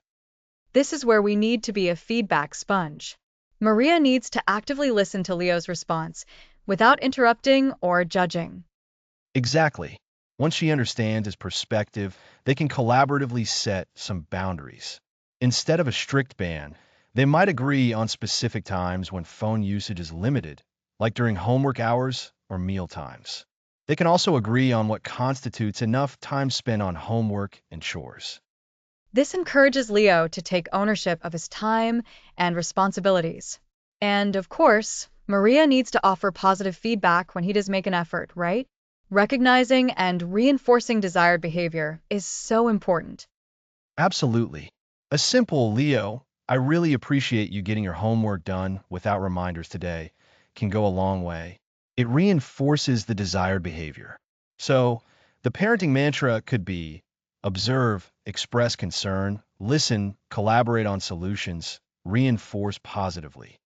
This is where we need to be a feedback sponge. Maria needs to actively listen to Leo's response without interrupting or judging. Exactly. Once she understands his perspective, they can collaboratively set some boundaries. Instead of a strict ban, they might agree on specific times when phone usage is limited, like during homework hours or meal times. They can also agree on what constitutes enough time spent on homework and chores. This encourages Leo to take ownership of his time and responsibilities. And of course, Maria needs to offer positive feedback when he does make an effort, right? Recognizing and reinforcing desired behavior is so important. Absolutely. A simple Leo, I really appreciate you getting your homework done without reminders today can go a long way. It reinforces the desired behavior. So, the parenting mantra could be observe, express concern, listen, collaborate on solutions, reinforce positively.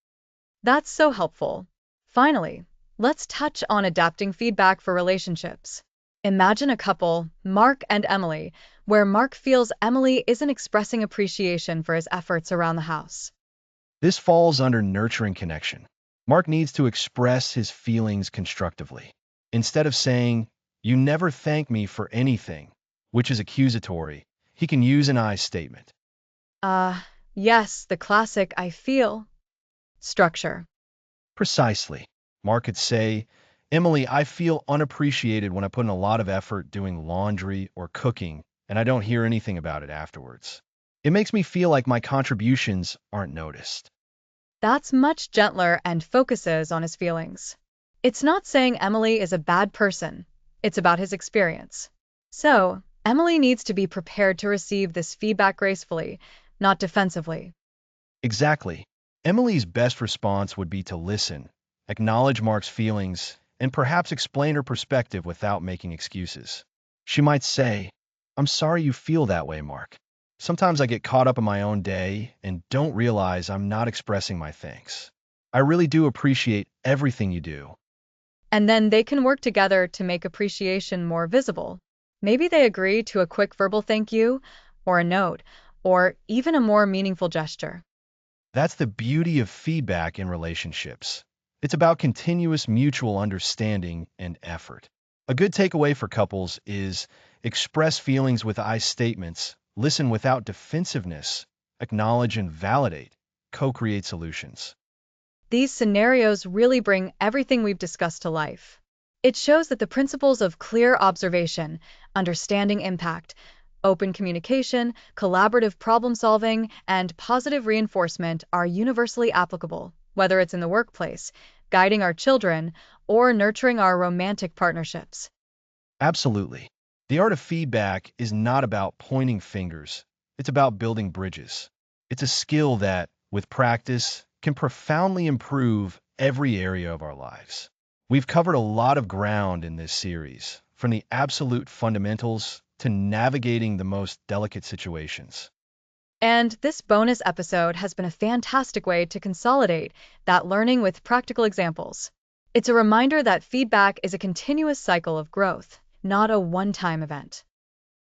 That's so helpful. Finally, let's touch on adapting feedback for relationships. Imagine a couple, Mark and Emily, where Mark feels Emily isn't expressing appreciation for his efforts around the house. This falls under nurturing connection. Mark needs to express his feelings constructively. Instead of saying, you never thank me for anything, which is accusatory, he can use an I statement. Uh, yes, the classic I feel structure. Precisely. Mark could say, Emily, I feel unappreciated when I put in a lot of effort doing laundry or cooking, and I don't hear anything about it afterwards. It makes me feel like my contributions aren't noticed. That's much gentler and focuses on his feelings. It's not saying Emily is a bad person, it's about his experience. So, Emily needs to be prepared to receive this feedback gracefully, not defensively. Exactly. Emily's best response would be to listen, acknowledge Mark's feelings, and perhaps explain her perspective without making excuses. She might say, I'm sorry you feel that way, Mark. Sometimes I get caught up in my own day and don't realize I'm not expressing my thanks. I really do appreciate everything you do. And then they can work together to make appreciation more visible. Maybe they agree to a quick verbal thank you, or a note, or even a more meaningful gesture. That's the beauty of feedback in relationships. It's about continuous mutual understanding and effort. A good takeaway for couples is express feelings with I statements, listen without defensiveness, acknowledge and validate, co-create solutions. These scenarios really bring everything we've discussed to life. It shows that the principles of clear observation, understanding impact, open communication, collaborative problem solving, and positive reinforcement are universally applicable, whether it's in the workplace, guiding our children, or nurturing our romantic partnerships. Absolutely. The art of feedback is not about pointing fingers. It's about building bridges. It's a skill that, with practice, can profoundly improve every area of our lives. We've covered a lot of ground in this series, from the absolute fundamentals to navigating the most delicate situations. And this bonus episode has been a fantastic way to consolidate that learning with practical examples. It's a reminder that feedback is a continuous cycle of growth, not a one-time event.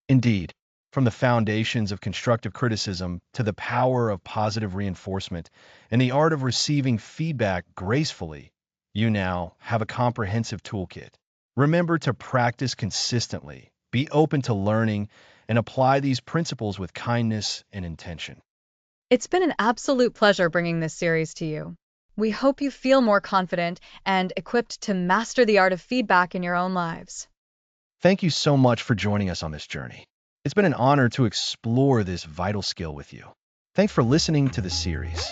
Indeed, from the foundations of constructive criticism to the power of positive reinforcement and the art of receiving feedback gracefully, you now have a comprehensive toolkit. Remember to practice consistently, Be open to learning and apply these principles with kindness and intention. It's been an absolute pleasure bringing this series to you. We hope you feel more confident and equipped to master the art of feedback in your own lives. Thank you so much for joining us on this journey. It's been an honor to explore this vital skill with you. Thanks for listening to the series.